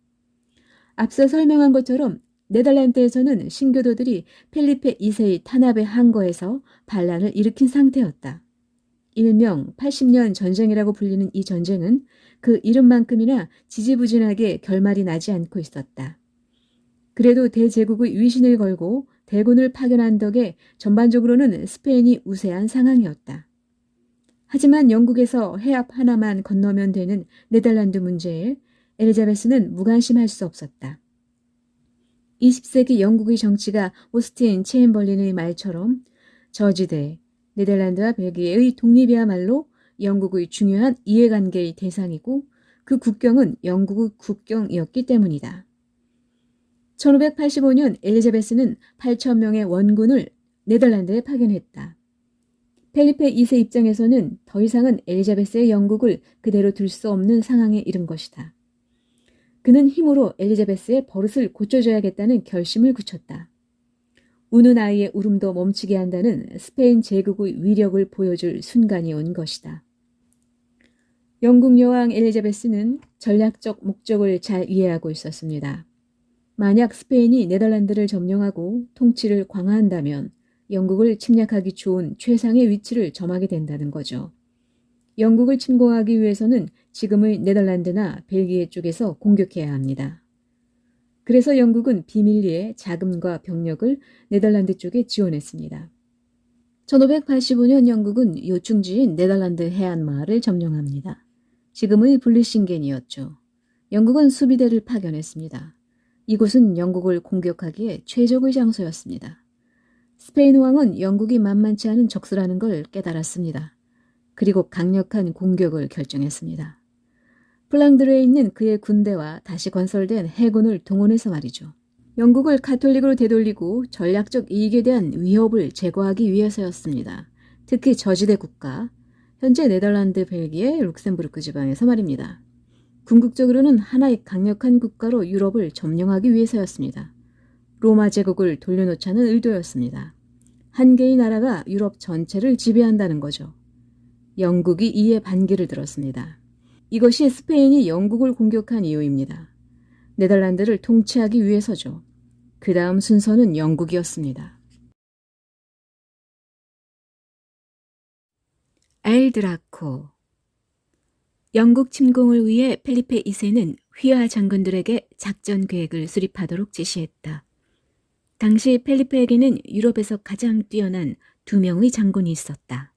앞서 설명한 것처럼 네덜란드에서는 신교도들이 펠리페 2세의 탄압에 항거해서 반란을 일으킨 상태였다. 일명 80년 전쟁이라고 불리는 이 전쟁은 그 이름만큼이나 지지부진하게 결말이 나지 않고 있었다. 그래도 대제국의 위신을 걸고 대군을 파견한 덕에 전반적으로는 스페인이 우세한 상황이었다. 하지만 영국에서 해협 하나만 건너면 되는 네덜란드 문제에 엘리자베스는 무관심할 수 없었다. 20세기 영국의 정치가 오스틴 체인벌린의 말처럼 저지대, 네덜란드와 벨기에의 독립이야말로 영국의 중요한 이해관계의 대상이고 그 국경은 영국의 국경이었기 때문이다. 1585년 엘리자베스는 8,000명의 원군을 네덜란드에 파견했다. 펠리페 2세 입장에서는 더 이상은 엘리자베스의 영국을 그대로 둘 수 없는 상황에 이른 것이다. 그는 힘으로 엘리자베스의 버릇을 고쳐줘야겠다는 결심을 굳혔다. 우는 아이의 울음도 멈추게 한다는 스페인 제국의 위력을 보여줄 순간이 온 것이다. 영국 여왕 엘리자베스는 전략적 목적을 잘 이해하고 있었습니다. 만약 스페인이 네덜란드를 점령하고 통치를 강화한다면 영국을 침략하기 좋은 최상의 위치를 점하게 된다는 거죠. 영국을 침공하기 위해서는 지금의 네덜란드나 벨기에 쪽에서 공격해야 합니다. 그래서 영국은 비밀리에 자금과 병력을 네덜란드 쪽에 지원했습니다. 1585년 영국은 요충지인 네덜란드 해안마을을 점령합니다. 지금의 블리싱겐이었죠. 영국은 수비대를 파견했습니다. 이곳은 영국을 공격하기에 최적의 장소였습니다. 스페인 왕은 영국이 만만치 않은 적수라는 걸 깨달았습니다. 그리고 강력한 공격을 결정했습니다. 플랑드르에 있는 그의 군대와 다시 건설된 해군을 동원해서 말이죠. 영국을 가톨릭으로 되돌리고 전략적 이익에 대한 위협을 제거하기 위해서였습니다. 특히 저지대 국가, 현재 네덜란드, 벨기에, 룩셈부르크 지방에서 말입니다. 궁극적으로는 하나의 강력한 국가로 유럽을 점령하기 위해서였습니다. 로마 제국을 돌려놓자는 의도였습니다. 한 개의 나라가 유럽 전체를 지배한다는 거죠. 영국이 이에 반기를 들었습니다. 이것이 스페인이 영국을 공격한 이유입니다. 네덜란드를 통치하기 위해서죠. 그 다음 순서는 영국이었습니다. 엘 드라코. 영국 침공을 위해 펠리페 2세는 휘하 장군들에게 작전 계획을 수립하도록 지시했다. 당시 펠리페에게는 유럽에서 가장 뛰어난 2명의 장군이 있었다.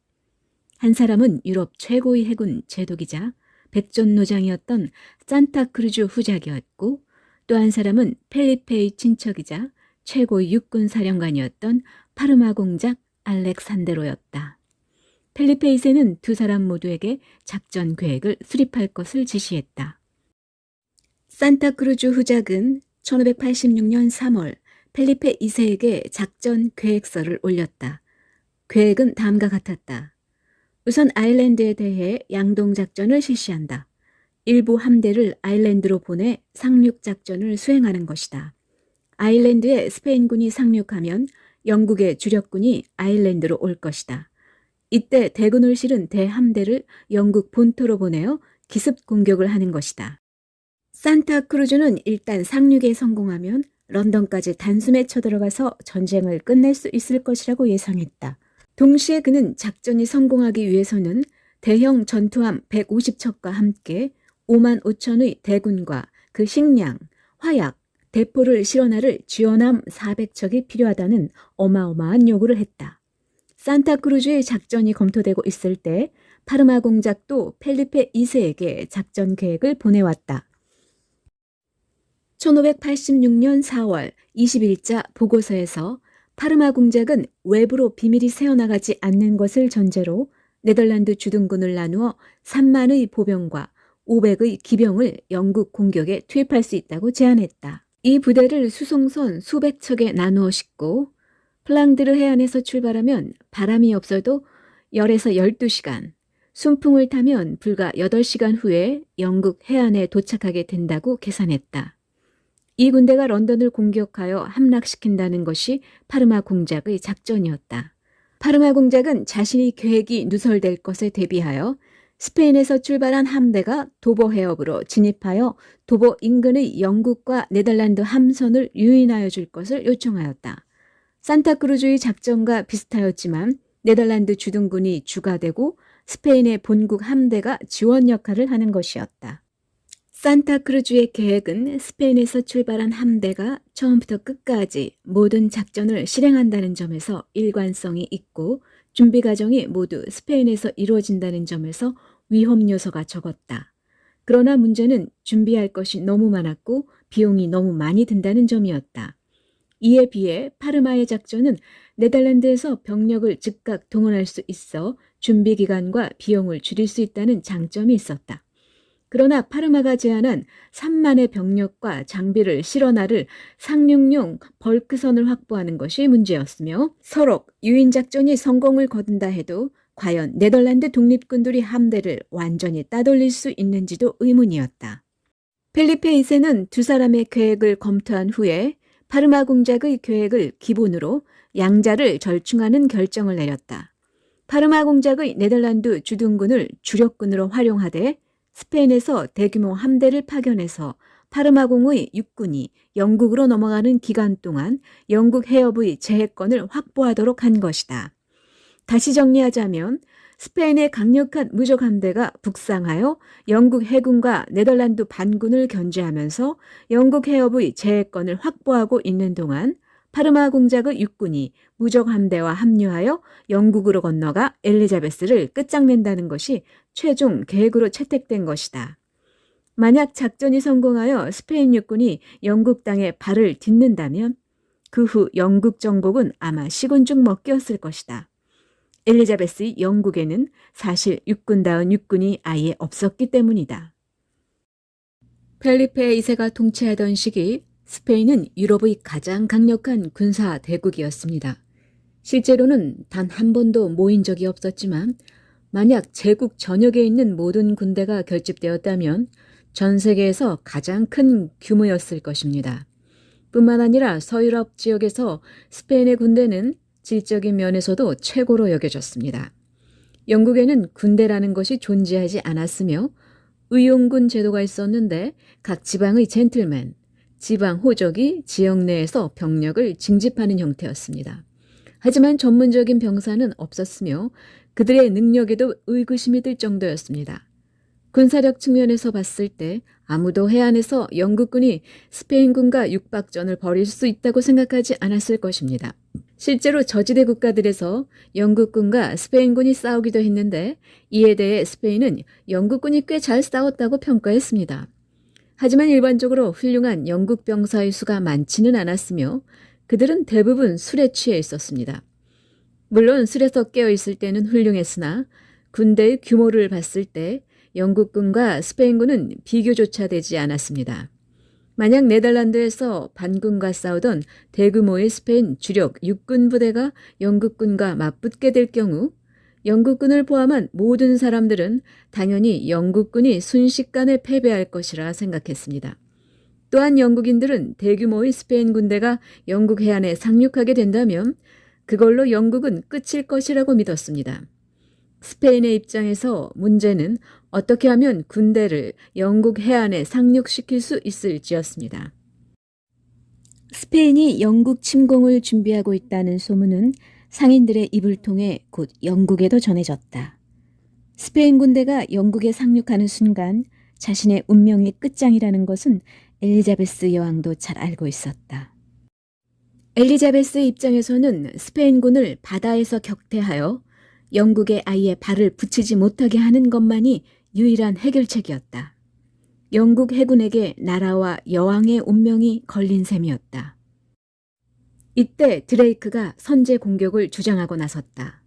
한 사람은 유럽 최고의 해군 제독이자 백전노장이었던 산타크루즈 후작이었고, 또 한 사람은 펠리페의 친척이자 최고의 육군 사령관이었던 파르마 공작 알렉산데로였다. 펠리페 2세는 두 사람 모두에게 작전 계획을 수립할 것을 지시했다. 산타크루즈 후작은 1586년 3월 펠리페 2세에게 작전 계획서를 올렸다. 계획은 다음과 같았다. 우선 아일랜드에 대해 양동작전을 실시한다. 일부 함대를 아일랜드로 보내 상륙작전을 수행하는 것이다. 아일랜드에 스페인군이 상륙하면 영국의 주력군이 아일랜드로 올 것이다. 이때 대군을 실은 대함대를 영국 본토로 보내어 기습 공격을 하는 것이다. 산타크루즈는 일단 상륙에 성공하면 런던까지 단숨에 쳐들어가서 전쟁을 끝낼 수 있을 것이라고 예상했다. 동시에 그는 작전이 성공하기 위해서는 대형 전투함 150척과 함께 5만 5천의 대군과 그 식량, 화약, 대포를 실어나를 지원함 400척이 필요하다는 어마어마한 요구를 했다. 산타크루즈의 작전이 검토되고 있을 때 파르마 공작도 펠리페 2세에게 작전 계획을 보내왔다. 1586년 4월 20일자 보고서에서 파르마 공작은 외부로 비밀이 새어나가지 않는 것을 전제로 네덜란드 주둔군을 나누어 3만의 보병과 500의 기병을 영국 공격에 투입할 수 있다고 제안했다. 이 부대를 수송선 수백 척에 나누어 싣고 플랑드르 해안에서 출발하면 바람이 없어도 10에서 12시간, 순풍을 타면 불과 8시간 후에 영국 해안에 도착하게 된다고 계산했다. 이 군대가 런던을 공격하여 함락시킨다는 것이 파르마 공작의 작전이었다. 파르마 공작은 자신의 계획이 누설될 것에 대비하여 스페인에서 출발한 함대가 도보 해협으로 진입하여 도보 인근의 영국과 네덜란드 함선을 유인하여 줄 것을 요청하였다. 산타크루즈의 작전과 비슷하였지만 네덜란드 주둔군이 주가 되고 스페인의 본국 함대가 지원 역할을 하는 것이었다. 산타크루즈의 계획은 스페인에서 출발한 함대가 처음부터 끝까지 모든 작전을 실행한다는 점에서 일관성이 있고 준비 과정이 모두 스페인에서 이루어진다는 점에서 위험 요소가 적었다. 그러나 문제는 준비할 것이 너무 많았고 비용이 너무 많이 든다는 점이었다. 이에 비해 파르마의 작전은 네덜란드에서 병력을 즉각 동원할 수 있어 준비 기간과 비용을 줄일 수 있다는 장점이 있었다. 그러나 파르마가 제안한 3만의 병력과 장비를 실어나를 상륙용 벌크선을 확보하는 것이 문제였으며 서로 유인작전이 성공을 거둔다 해도 과연 네덜란드 독립군들이 함대를 완전히 따돌릴 수 있는지도 의문이었다. 펠리페 2세는 두 사람의 계획을 검토한 후에 파르마 공작의 계획을 기본으로 양자를 절충하는 결정을 내렸다. 파르마 공작의 네덜란드 주둔군을 주력군으로 활용하되 스페인에서 대규모 함대를 파견해서 파르마공의 육군이 영국으로 넘어가는 기간 동안 영국 해협의 제해권을 확보하도록 한 것이다. 다시 정리하자면 스페인의 강력한 무적 함대가 북상하여 영국 해군과 네덜란드 반군을 견제하면서 영국 해협의 제해권을 확보하고 있는 동안 파르마 공작의 육군이 무적 함대와 합류하여 영국으로 건너가 엘리자베스를 끝장낸다는 것이 최종 계획으로 채택된 것이다. 만약 작전이 성공하여 스페인 육군이 영국 땅에 발을 딛는다면 그 후 영국 정복은 아마 시군죽 먹기였을 것이다. 엘리자베스의 영국에는 사실 육군다운 육군이 아예 없었기 때문이다. 펠리페 2세가 통치하던 시기 스페인은 유럽의 가장 강력한 군사 대국이었습니다. 실제로는 단 한 번도 모인 적이 없었지만 만약 제국 전역에 있는 모든 군대가 결집되었다면 전 세계에서 가장 큰 규모였을 것입니다. 뿐만 아니라 서유럽 지역에서 스페인의 군대는 질적인 면에서도 최고로 여겨졌습니다. 영국에는 군대라는 것이 존재하지 않았으며 의용군 제도가 있었는데 각 지방의 젠틀맨, 지방 호족이 지역 내에서 병력을 징집하는 형태였습니다. 하지만 전문적인 병사는 없었으며 그들의 능력에도 의구심이 들 정도였습니다. 군사력 측면에서 봤을 때 아무도 해안에서 영국군이 스페인군과 육박전을 벌일 수 있다고 생각하지 않았을 것입니다. 실제로 저지대 국가들에서 영국군과 스페인군이 싸우기도 했는데 이에 대해 스페인은 영국군이 꽤 잘 싸웠다고 평가했습니다. 하지만 일반적으로 훌륭한 영국 병사의 수가 많지는 않았으며 그들은 대부분 술에 취해 있었습니다. 물론 술에서 깨어 있을 때는 훌륭했으나 군대의 규모를 봤을 때 영국군과 스페인군은 비교조차 되지 않았습니다. 만약 네덜란드에서 반군과 싸우던 대규모의 스페인 주력 육군 부대가 영국군과 맞붙게 될 경우 영국군을 포함한 모든 사람들은 당연히 영국군이 순식간에 패배할 것이라 생각했습니다. 또한 영국인들은 대규모의 스페인 군대가 영국 해안에 상륙하게 된다면 그걸로 영국은 끝일 것이라고 믿었습니다. 스페인의 입장에서 문제는 어떻게 하면 군대를 영국 해안에 상륙시킬 수 있을지였습니다. 스페인이 영국 침공을 준비하고 있다는 소문은 상인들의 입을 통해 곧 영국에도 전해졌다. 스페인 군대가 영국에 상륙하는 순간 자신의 운명이 끝장이라는 것은 엘리자베스 여왕도 잘 알고 있었다. 엘리자베스의 입장에서는 스페인군을 바다에서 격퇴하여 영국에 아예 발을 붙이지 못하게 하는 것만이 유일한 해결책이었다. 영국 해군에게 나라와 여왕의 운명이 걸린 셈이었다. 이때 드레이크가 선제 공격을 주장하고 나섰다.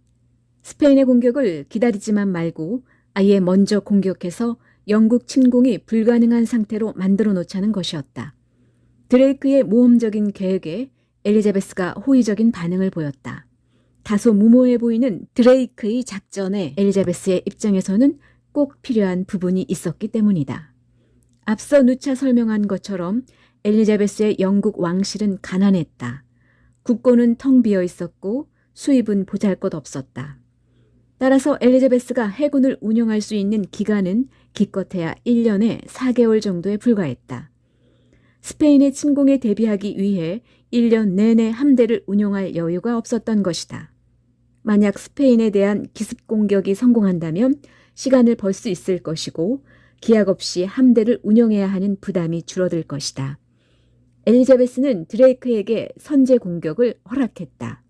스페인의 공격을 기다리지만 말고 아예 먼저 공격해서 영국 침공이 불가능한 상태로 만들어 놓자는 것이었다. 드레이크의 모험적인 계획에 엘리자베스가 호의적인 반응을 보였다. 다소 무모해 보이는 드레이크의 작전에 엘리자베스의 입장에서는 꼭 필요한 부분이 있었기 때문이다. 앞서 누차 설명한 것처럼 엘리자베스의 영국 왕실은 가난했다. 국고는 텅 비어 있었고 수입은 보잘것없었다. 따라서 엘리자베스가 해군을 운영할 수 있는 기간은 기껏해야 1년에 4개월 정도에 불과했다. 스페인의 침공에 대비하기 위해 1년 내내 함대를 운용할 여유가 없었던 것이다. 만약 스페인에 대한 기습 공격이 성공한다면 시간을 벌 수 있을 것이고 기약 없이 함대를 운영해야 하는 부담이 줄어들 것이다. 엘리자베스는 드레이크에게 선제 공격을 허락했다.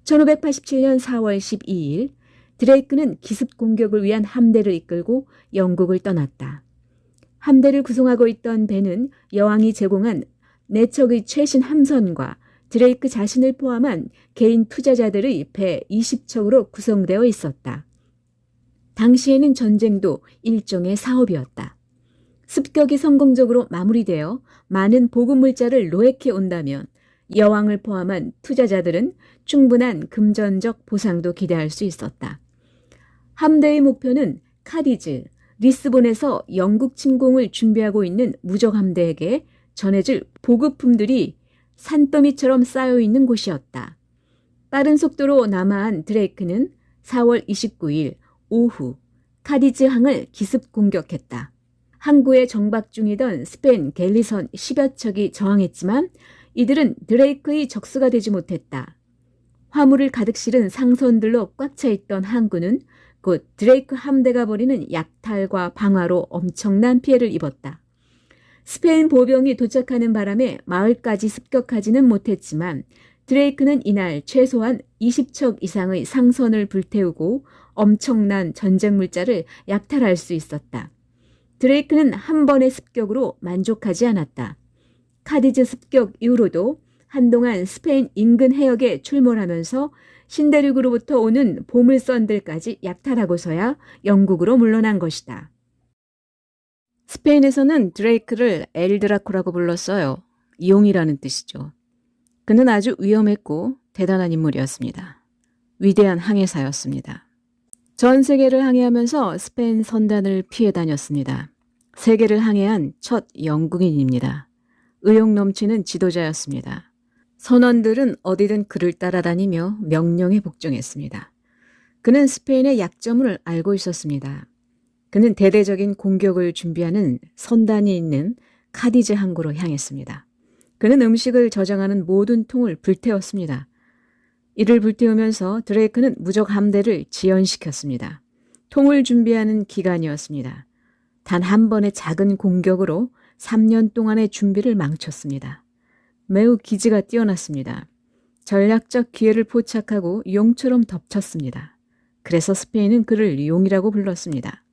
1587년 4월 12일 드레이크는 기습 공격을 위한 함대를 이끌고 영국을 떠났다. 함대를 구성하고 있던 배는 여왕이 제공한 4척의 최신 함선과 드레이크 자신을 포함한 개인 투자자들의 배 20척으로 구성되어 있었다. 당시에는 전쟁도 일종의 사업이었다. 습격이 성공적으로 마무리되어 많은 보급물자를 로획해 온다면 여왕을 포함한 투자자들은 충분한 금전적 보상도 기대할 수 있었다. 함대의 목표는 카디즈, 리스본에서 영국 침공을 준비하고 있는 무적 함대에게 전해질 보급품들이 산더미처럼 쌓여있는 곳이었다. 빠른 속도로 남하한 드레이크는 4월 29일 오후 카디즈 항을 기습 공격했다. 항구에 정박 중이던 스페인 갤리선 10여 척이 저항했지만 이들은 드레이크의 적수가 되지 못했다. 화물을 가득 실은 상선들로 꽉 차 있던 항구는 곧 드레이크 함대가 벌이는 약탈과 방화로 엄청난 피해를 입었다. 스페인 보병이 도착하는 바람에 마을까지 습격하지는 못했지만 드레이크는 이날 최소한 20척 이상의 상선을 불태우고 엄청난 전쟁 물자를 약탈할 수 있었다. 드레이크는 한 번의 습격으로 만족하지 않았다. 카디즈 습격 이후로도 한동안 스페인 인근 해역에 출몰하면서 신대륙으로부터 오는 보물선들까지 약탈하고서야 영국으로 물러난 것이다. 스페인에서는 드레이크를 엘 드라코라고 불렀어요. 용이라는 뜻이죠. 그는 아주 위험했고 대단한 인물이었습니다. 위대한 항해사였습니다. 전 세계를 항해하면서 스페인 선단을 피해 다녔습니다. 세계를 항해한 첫 영국인입니다. 의욕 넘치는 지도자였습니다. 선원들은 어디든 그를 따라다니며 명령에 복종했습니다. 그는 스페인의 약점을 알고 있었습니다. 그는 대대적인 공격을 준비하는 선단이 있는 카디즈 항구로 향했습니다. 그는 음식을 저장하는 모든 통을 불태웠습니다. 이를 불태우면서 드레이크는 무적 함대를 지연시켰습니다. 통을 준비하는 기간이었습니다. 단 한 번의 작은 공격으로 3년 동안의 준비를 망쳤습니다. 매우 기지가 뛰어났습니다. 전략적 기회를 포착하고 용처럼 덮쳤습니다. 그래서 스페인은 그를 용이라고 불렀습니다.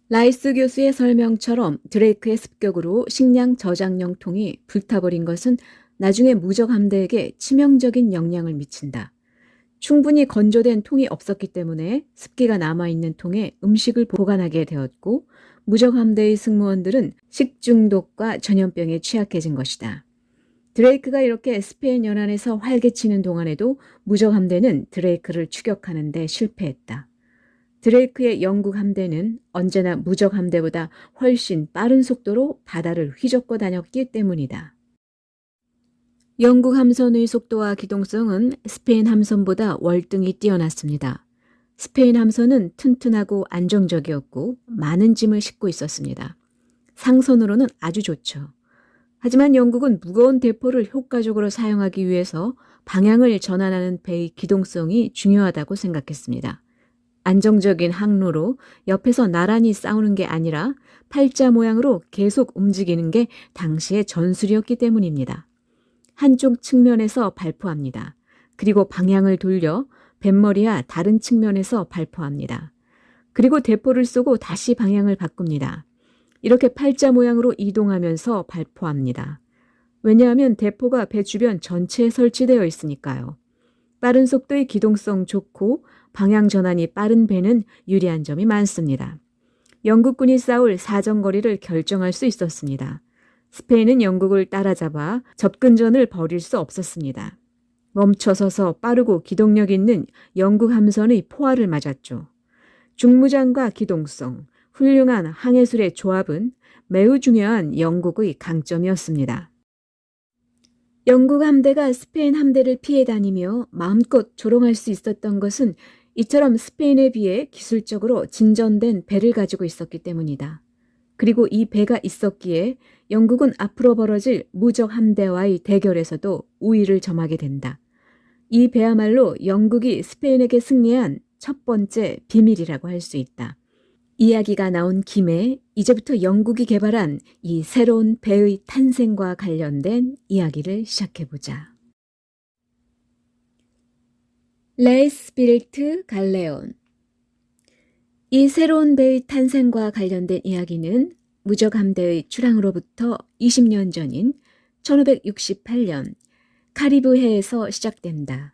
라이스 교수의 설명처럼 드레이크의 습격으로 식량 저장용 통이 불타버린 것은 나중에 무적 함대에게 치명적인 영향을 미친다. 충분히 건조된 통이 없었기 때문에 습기가 남아있는 통에 음식을 보관하게 되었고 무적 함대의 승무원들은 식중독과 전염병에 취약해진 것이다. 드레이크가 이렇게 스페인 연안에서 활개치는 동안에도 무적 함대는 드레이크를 추격하는 데 실패했다. 드레이크의 영국 함대는 언제나 무적 함대보다 훨씬 빠른 속도로 바다를 휘젓고 다녔기 때문이다. 영국 함선의 속도와 기동성은 스페인 함선보다 월등히 뛰어났습니다. 스페인 함선은 튼튼하고 안정적이었고 많은 짐을 싣고 있었습니다. 상선으로는 아주 좋죠. 하지만 영국은 무거운 대포를 효과적으로 사용하기 위해서 방향을 전환하는 배의 기동성이 중요하다고 생각했습니다. 안정적인 항로로 옆에서 나란히 싸우는 게 아니라 팔자 모양으로 계속 움직이는 게 당시의 전술이었기 때문입니다. 한쪽 측면에서 발포합니다. 그리고 방향을 돌려 뱃머리와 다른 측면에서 발포합니다. 그리고 대포를 쏘고 다시 방향을 바꿉니다. 이렇게 팔자 모양으로 이동하면서 발포합니다. 왜냐하면 대포가 배 주변 전체에 설치되어 있으니까요. 빠른 속도의 기동성 좋고 방향 전환이 빠른 배는 유리한 점이 많습니다. 영국군이 싸울 사정거리를 결정할 수 있었습니다. 스페인은 영국을 따라잡아 접근전을 벌일 수 없었습니다. 멈춰서서 빠르고 기동력 있는 영국 함선의 포화를 맞았죠. 중무장과 기동성, 훌륭한 항해술의 조합은 매우 중요한 영국의 강점이었습니다. 영국 함대가 스페인 함대를 피해 다니며 마음껏 조롱할 수 있었던 것은 이처럼 스페인에 비해 기술적으로 진전된 배를 가지고 있었기 때문이다. 그리고 이 배가 있었기에 영국은 앞으로 벌어질 무적 함대와의 대결에서도 우위를 점하게 된다. 이 배야말로 영국이 스페인에게 승리한 첫 번째 비밀이라고 할 수 있다. 이야기가 나온 김에 이제부터 영국이 개발한 이 새로운 배의 탄생과 관련된 이야기를 시작해보자. 레이스 빌트 갈레온. 이 새로운 배의 탄생과 관련된 이야기는 무적 함대의 출항으로부터 20년 전인 1568년 카리브해에서 시작된다.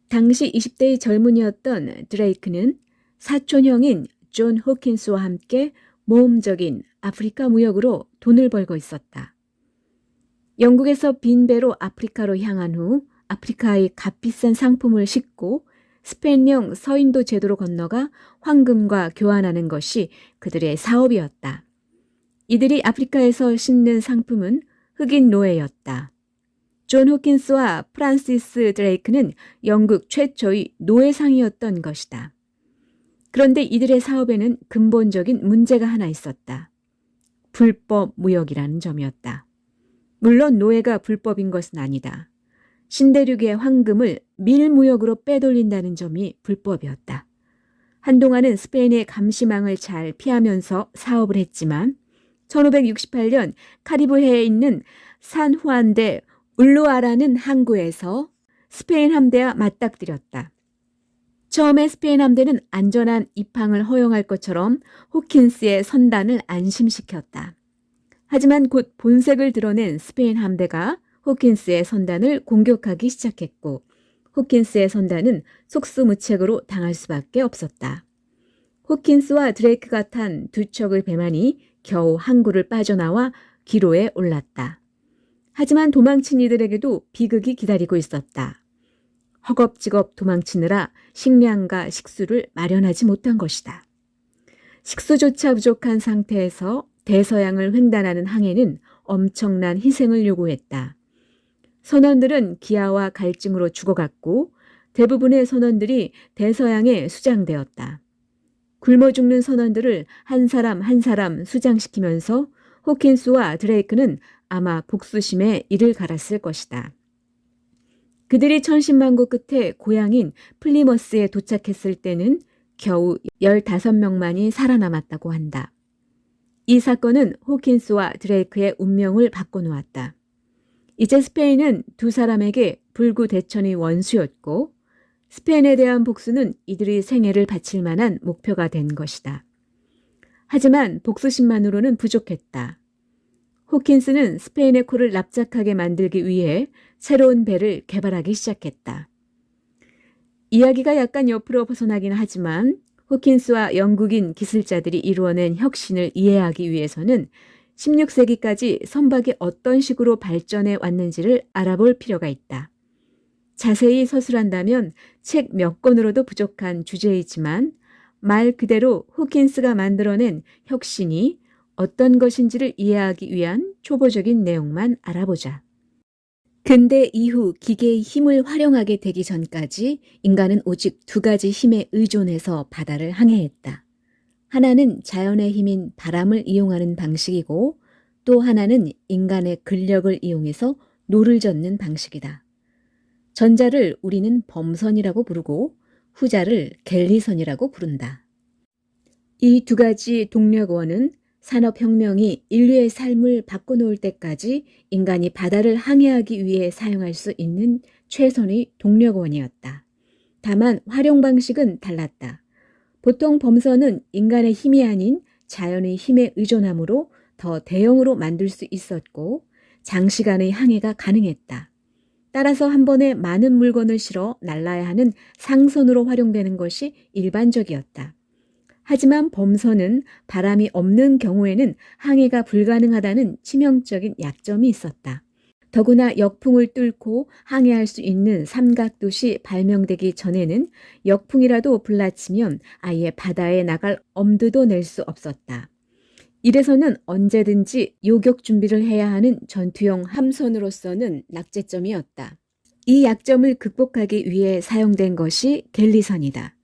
당시 20대의 젊은이였던 드레이크는 사촌형인 존 호킨스와 함께 모험적인 아프리카 무역으로 돈을 벌고 있었다. 영국에서 빈 배로 아프리카로 향한 후 아프리카의 값비싼 상품을 싣고 스페인령 서인도 제도로 건너가 황금과 교환하는 것이 그들의 사업이었다. 이들이 아프리카에서 싣는 상품은 흑인 노예였다. 존 호킨스와 프란시스 드레이크는 영국 최초의 노예상이었던 것이다. 그런데 이들의 사업에는 근본적인 문제가 하나 있었다. 불법 무역이라는 점이었다. 물론 노예가 불법인 것은 아니다. 신대륙의 황금을 밀무역으로 빼돌린다는 점이 불법이었다. 한동안은 스페인의 감시망을 잘 피하면서 사업을 했지만 1568년 카리브해에 있는 산후안데 울루아라는 항구에서 스페인 함대와 맞닥뜨렸다. 처음에 스페인 함대는 안전한 입항을 허용할 것처럼 호킨스의 선단을 안심시켰다. 하지만 곧 본색을 드러낸 스페인 함대가 호킨스의 선단을 공격하기 시작했고 호킨스의 선단은 속수무책으로 당할 수밖에 없었다. 호킨스와 드레이크가 탄 두 척의 배만이 겨우 항구를 빠져나와 기로에 올랐다. 하지만 도망친 이들에게도 비극이 기다리고 있었다. 허겁지겁 도망치느라 식량과 식수를 마련하지 못한 것이다. 식수조차 부족한 상태에서 대서양을 횡단하는 항해는 엄청난 희생을 요구했다. 선원들은 기아와 갈증으로 죽어갔고 대부분의 선원들이 대서양에 수장되었다. 굶어 죽는 선원들을 한 사람 한 사람 수장시키면서 호킨스와 드레이크는 아마 복수심에 이를 갈았을 것이다. 그들이 천신만고 끝에 고향인 플리머스에 도착했을 때는 겨우 15명만이 살아남았다고 한다. 이 사건은 호킨스와 드레이크의 운명을 바꿔놓았다. 이제 스페인은 두 사람에게 불구대천의 원수였고 스페인에 대한 복수는 이들의 생애를 바칠 만한 목표가 된 것이다. 하지만 복수심만으로는 부족했다. 호킨스는 스페인의 코를 납작하게 만들기 위해 새로운 배를 개발하기 시작했다. 이야기가 약간 옆으로 벗어나긴 하지만 호킨스와 영국인 기술자들이 이루어낸 혁신을 이해하기 위해서는 16세기까지 선박이 어떤 식으로 발전해 왔는지를 알아볼 필요가 있다. 자세히 서술한다면 책 몇 권으로도 부족한 주제이지만 말 그대로 호킨스가 만들어낸 혁신이 어떤 것인지를 이해하기 위한 초보적인 내용만 알아보자. 근대 이후 기계의 힘을 활용하게 되기 전까지 인간은 오직 두 가지 힘에 의존해서 바다를 항해했다. 하나는 자연의 힘인 바람을 이용하는 방식이고 또 하나는 인간의 근력을 이용해서 노를 젓는 방식이다. 전자를 우리는 범선이라고 부르고 후자를 갤리선이라고 부른다. 이 두 가지 동력원은 산업혁명이 인류의 삶을 바꿔놓을 때까지 인간이 바다를 항해하기 위해 사용할 수 있는 최선의 동력원이었다. 다만 활용 방식은 달랐다. 보통 범선은 인간의 힘이 아닌 자연의 힘에 의존하므로 더 대형으로 만들 수 있었고 장시간의 항해가 가능했다. 따라서 한 번에 많은 물건을 실어 날라야 하는 상선으로 활용되는 것이 일반적이었다. 하지만 범선은 바람이 없는 경우에는 항해가 불가능하다는 치명적인 약점이 있었다. 더구나 역풍을 뚫고 항해할 수 있는 삼각도시 발명되기 전에는 역풍이라도 불라치면 아예 바다에 나갈 엄두도 낼 수 없었다. 이래서는 언제든지 요격 준비를 해야 하는 전투용 함선으로서는 낙제점이었다. 이 약점을 극복하기 위해 사용된 것이 갤리선이다.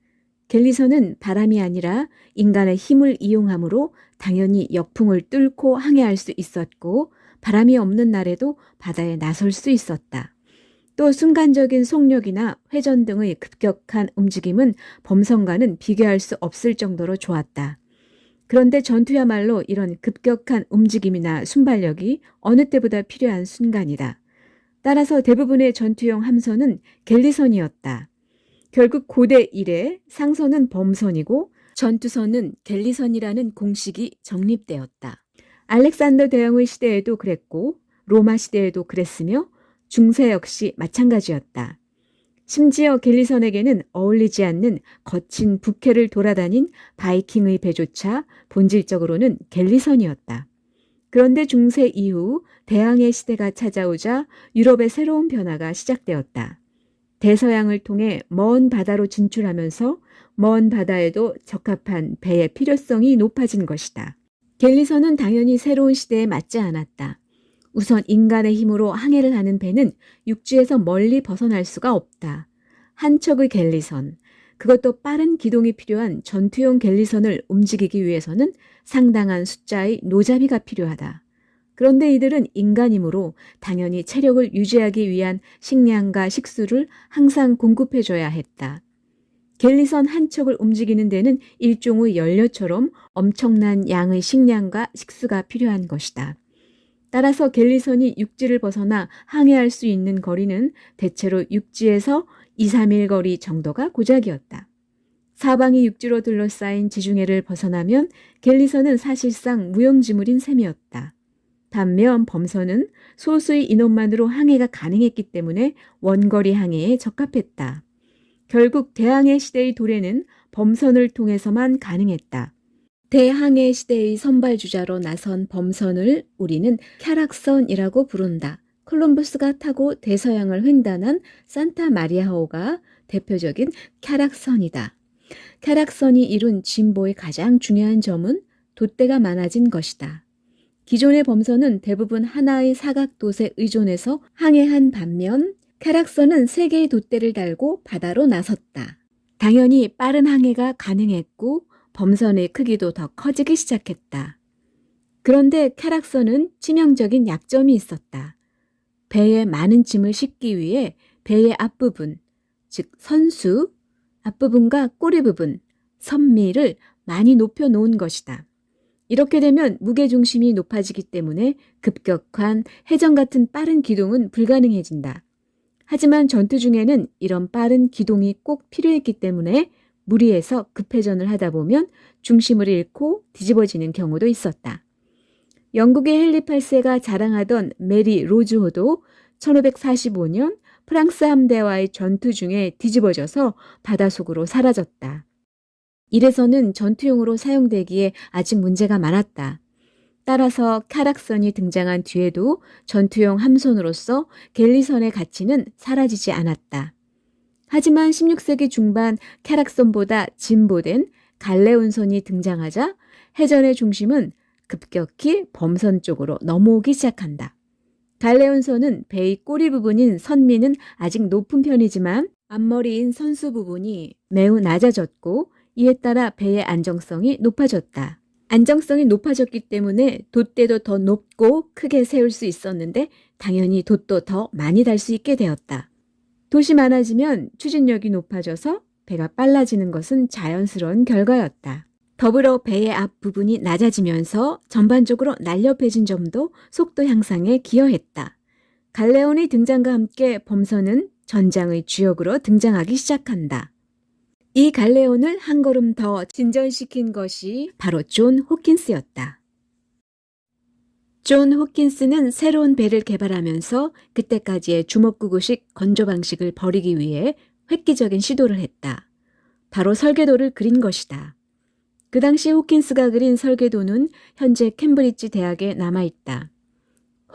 갤리선은 바람이 아니라 인간의 힘을 이용하므로 당연히 역풍을 뚫고 항해할 수 있었고 바람이 없는 날에도 바다에 나설 수 있었다. 또 순간적인 속력이나 회전 등의 급격한 움직임은 범선과는 비교할 수 없을 정도로 좋았다. 그런데 전투야말로 이런 급격한 움직임이나 순발력이 어느 때보다 필요한 순간이다. 따라서 대부분의 전투용 함선은 갤리선이었다. 결국 고대 이래 상선은 범선이고 전투선은 갤리선이라는 공식이 정립되었다. 알렉산더 대왕의 시대에도 그랬고 로마 시대에도 그랬으며 중세 역시 마찬가지였다. 심지어 갤리선에게는 어울리지 않는 거친 북해를 돌아다닌 바이킹의 배조차 본질적으로는 갤리선이었다. 그런데 중세 이후 대항해 시대가 찾아오자 유럽의 새로운 변화가 시작되었다. 대서양을 통해 먼 바다로 진출하면서 먼 바다에도 적합한 배의 필요성이 높아진 것이다. 갤리선은 당연히 새로운 시대에 맞지 않았다. 우선 인간의 힘으로 항해를 하는 배는 육지에서 멀리 벗어날 수가 없다. 한 척의 갤리선, 그것도 빠른 기동이 필요한 전투용 갤리선을 움직이기 위해서는 상당한 숫자의 노잡이가 필요하다. 그런데 이들은 인간이므로 당연히 체력을 유지하기 위한 식량과 식수를 항상 공급해줘야 했다. 갤리선 한 척을 움직이는 데는 일종의 연료처럼 엄청난 양의 식량과 식수가 필요한 것이다. 따라서 갤리선이 육지를 벗어나 항해할 수 있는 거리는 대체로 육지에서 2, 3일 거리 정도가 고작이었다. 사방이 육지로 둘러싸인 지중해를 벗어나면 갤리선은 사실상 무용지물인 셈이었다. 반면 범선은 소수의 인원만으로 항해가 가능했기 때문에 원거리 항해에 적합했다. 결국 대항해 시대의 도래는 범선을 통해서만 가능했다. 대항해 시대의 선발주자로 나선 범선을 우리는 캬락선이라고 부른다. 콜럼버스가 타고 대서양을 횡단한 산타 마리아호가 대표적인 캬락선이다. 캬락선이 이룬 진보의 가장 중요한 점은 돛대가 많아진 것이다. 기존의 범선은 대부분 하나의 사각돛에 의존해서 항해한 반면 캬락선은 3개의 돛대를 달고 바다로 나섰다. 당연히 빠른 항해가 가능했고 범선의 크기도 더 커지기 시작했다. 그런데 캬락선은 치명적인 약점이 있었다. 배에 많은 짐을 싣기 위해 배의 앞부분, 즉 선수, 앞부분과 꼬리 부분, 선미를 많이 높여 놓은 것이다. 이렇게 되면 무게중심이 높아지기 때문에 급격한 회전 같은 빠른 기동은 불가능해진다. 하지만 전투 중에는 이런 빠른 기동이 꼭 필요했기 때문에 무리해서 급회전을 하다 보면 중심을 잃고 뒤집어지는 경우도 있었다. 영국의 헨리 8세가 자랑하던 메리 로즈호도 1545년 프랑스 함대와의 전투 중에 뒤집어져서 바닷속으로 사라졌다. 이래서는 전투용으로 사용되기에 아직 문제가 많았다. 따라서 캬락선이 등장한 뒤에도 전투용 함선으로서 갤리선의 가치는 사라지지 않았다. 하지만 16세기 중반 캬락선보다 진보된 갈레온선이 등장하자 해전의 중심은 급격히 범선 쪽으로 넘어오기 시작한다. 갈레온선은 배의 꼬리 부분인 선미는 아직 높은 편이지만 앞머리인 선수 부분이 매우 낮아졌고 이에 따라 배의 안정성이 높아졌다. 안정성이 높아졌기 때문에 돛대도 더 높고 크게 세울 수 있었는데 당연히 돛도 더 많이 달 수 있게 되었다. 돛이 많아지면 추진력이 높아져서 배가 빨라지는 것은 자연스러운 결과였다. 더불어 배의 앞부분이 낮아지면서 전반적으로 날렵해진 점도 속도 향상에 기여했다. 갈레온의 등장과 함께 범선은 전장의 주역으로 등장하기 시작한다. 이 갈레온을 한 걸음 더 진전시킨 것이 바로 존 호킨스였다. 존 호킨스는 새로운 배를 개발하면서 그때까지의 주먹구구식 건조 방식을 버리기 위해 획기적인 시도를 했다. 바로 설계도를 그린 것이다. 그 당시 호킨스가 그린 설계도는 현재 캠브리지 대학에 남아있다.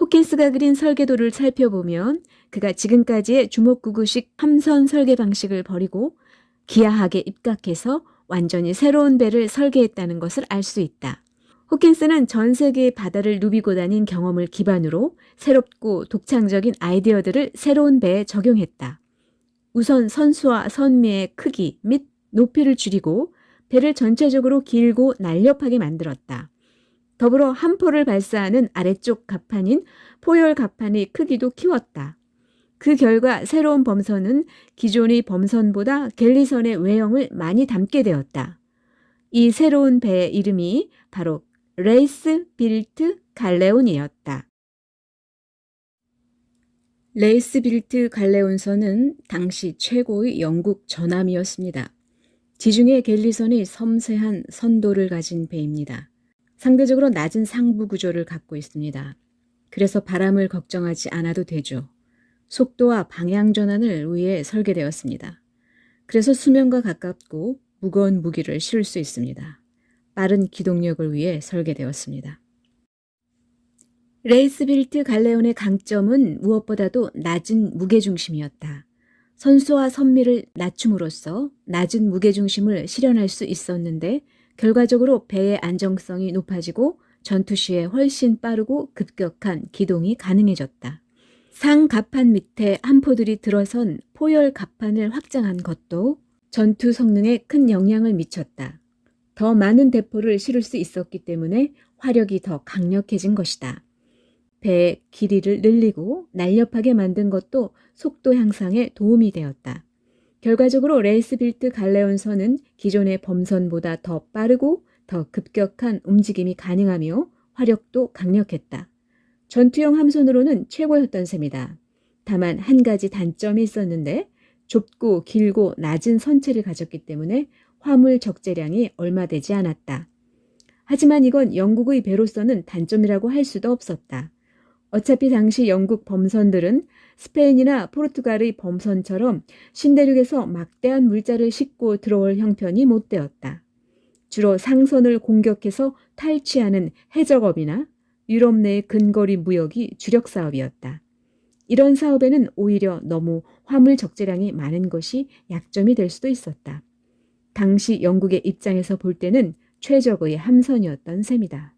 호킨스가 그린 설계도를 살펴보면 그가 지금까지의 주먹구구식 함선 설계 방식을 버리고 기하학에 입각해서 완전히 새로운 배를 설계했다는 것을 알 수 있다. 호킨스는 전 세계의 바다를 누비고 다닌 경험을 기반으로 새롭고 독창적인 아이디어들을 새로운 배에 적용했다. 우선 선수와 선미의 크기 및 높이를 줄이고 배를 전체적으로 길고 날렵하게 만들었다. 더불어 함포를 발사하는 아래쪽 갑판인 포열 갑판의 크기도 키웠다. 그 결과 새로운 범선은 기존의 범선보다 갤리선의 외형을 많이 담게 되었다. 이 새로운 배의 이름이 바로 레이스 빌트 갈레온이었다. 레이스 빌트 갈레온선은 당시 최고의 영국 전함이었습니다. 지중해 갤리선이 섬세한 선도를 가진 배입니다. 상대적으로 낮은 상부 구조를 갖고 있습니다. 그래서 바람을 걱정하지 않아도 되죠. 속도와 방향 전환을 위해 설계되었습니다. 그래서 수면과 가깝고 무거운 무기를 실을 수 있습니다. 빠른 기동력을 위해 설계되었습니다. 레이스빌트 갈레온의 강점은 무엇보다도 낮은 무게중심이었다. 선수와 선미를 낮춤으로써 낮은 무게중심을 실현할 수 있었는데 결과적으로 배의 안정성이 높아지고 전투 시에 훨씬 빠르고 급격한 기동이 가능해졌다. 상 갑판 밑에 함포들이 들어선 포열 갑판을 확장한 것도 전투 성능에 큰 영향을 미쳤다. 더 많은 대포를 실을 수 있었기 때문에 화력이 더 강력해진 것이다. 배의 길이를 늘리고 날렵하게 만든 것도 속도 향상에 도움이 되었다. 결과적으로 레이스빌트 갈레온선은 기존의 범선보다 더 빠르고 더 급격한 움직임이 가능하며 화력도 강력했다. 전투용 함선으로는 최고였던 셈이다. 다만 한 가지 단점이 있었는데 좁고 길고 낮은 선체를 가졌기 때문에 화물 적재량이 얼마 되지 않았다. 하지만 이건 영국의 배로서는 단점이라고 할 수도 없었다. 어차피 당시 영국 범선들은 스페인이나 포르투갈의 범선처럼 신대륙에서 막대한 물자를 싣고 들어올 형편이 못 되었다. 주로 상선을 공격해서 탈취하는 해적업이나 유럽 내의 근거리 무역이 주력 사업이었다. 이런 사업에는 오히려 너무 화물 적재량이 많은 것이 약점이 될 수도 있었다. 당시 영국의 입장에서 볼 때는 최적의 함선이었던 셈이다.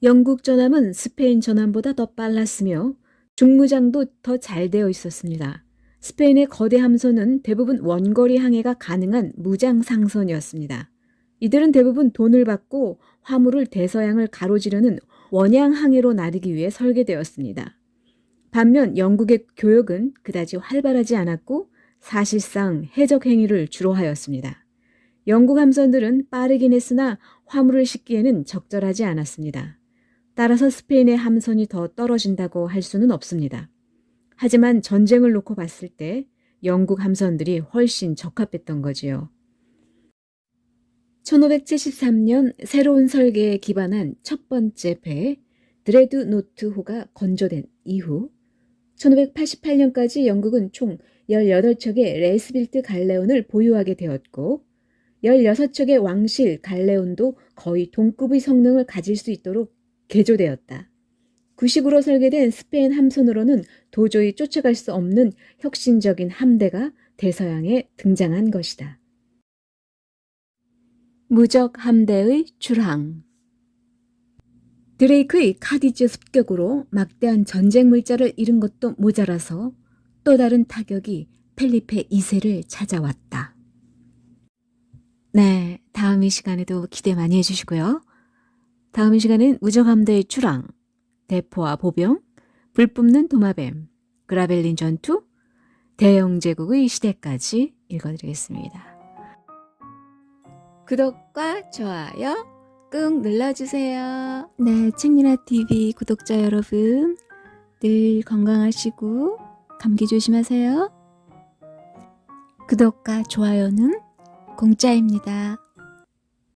영국 전함은 스페인 전함보다 더 빨랐으며 중무장도 더 잘 되어 있었습니다. 스페인의 거대 함선은 대부분 원거리 항해가 가능한 무장 상선이었습니다. 이들은 대부분 돈을 받고 화물을 대서양을 가로지르는 원양 항해로 나르기 위해 설계되었습니다. 반면 영국의 교역은 그다지 활발하지 않았고 사실상 해적 행위를 주로 하였습니다. 영국 함선들은 빠르긴 했으나 화물을 싣기에는 적절하지 않았습니다. 따라서 스페인의 함선이 더 떨어진다고 할 수는 없습니다. 하지만 전쟁을 놓고 봤을 때 영국 함선들이 훨씬 적합했던 거지요. 1573년 새로운 설계에 기반한 첫 번째 배 드레드노트호가 건조된 이후 1588년까지 영국은 총 18척의 레스빌트 갈레온을 보유하게 되었고 16척의 왕실 갈레온도 거의 동급의 성능을 가질 수 있도록 개조되었다. 구식으로 설계된 스페인 함선으로는 도저히 쫓아갈 수 없는 혁신적인 함대가 대서양에 등장한 것이다. 무적 함대의 출항. 드레이크의 카디즈 습격으로 막대한 전쟁 물자를 잃은 것도 모자라서 또 다른 타격이 펠리페 2세를 찾아왔다. 네, 다음 이 시간에도 기대 많이 해주시고요. 다음 이 시간은 무적 함대의 출항, 대포와 보병, 불 뿜는 도마뱀, 그라벨린 전투, 대영 제국의 시대까지 읽어드리겠습니다. 구독과 좋아요 꾹 눌러주세요. 네, 책리나TV 구독자 여러분, 늘 건강하시고 감기 조심하세요. 구독과 좋아요는 공짜입니다.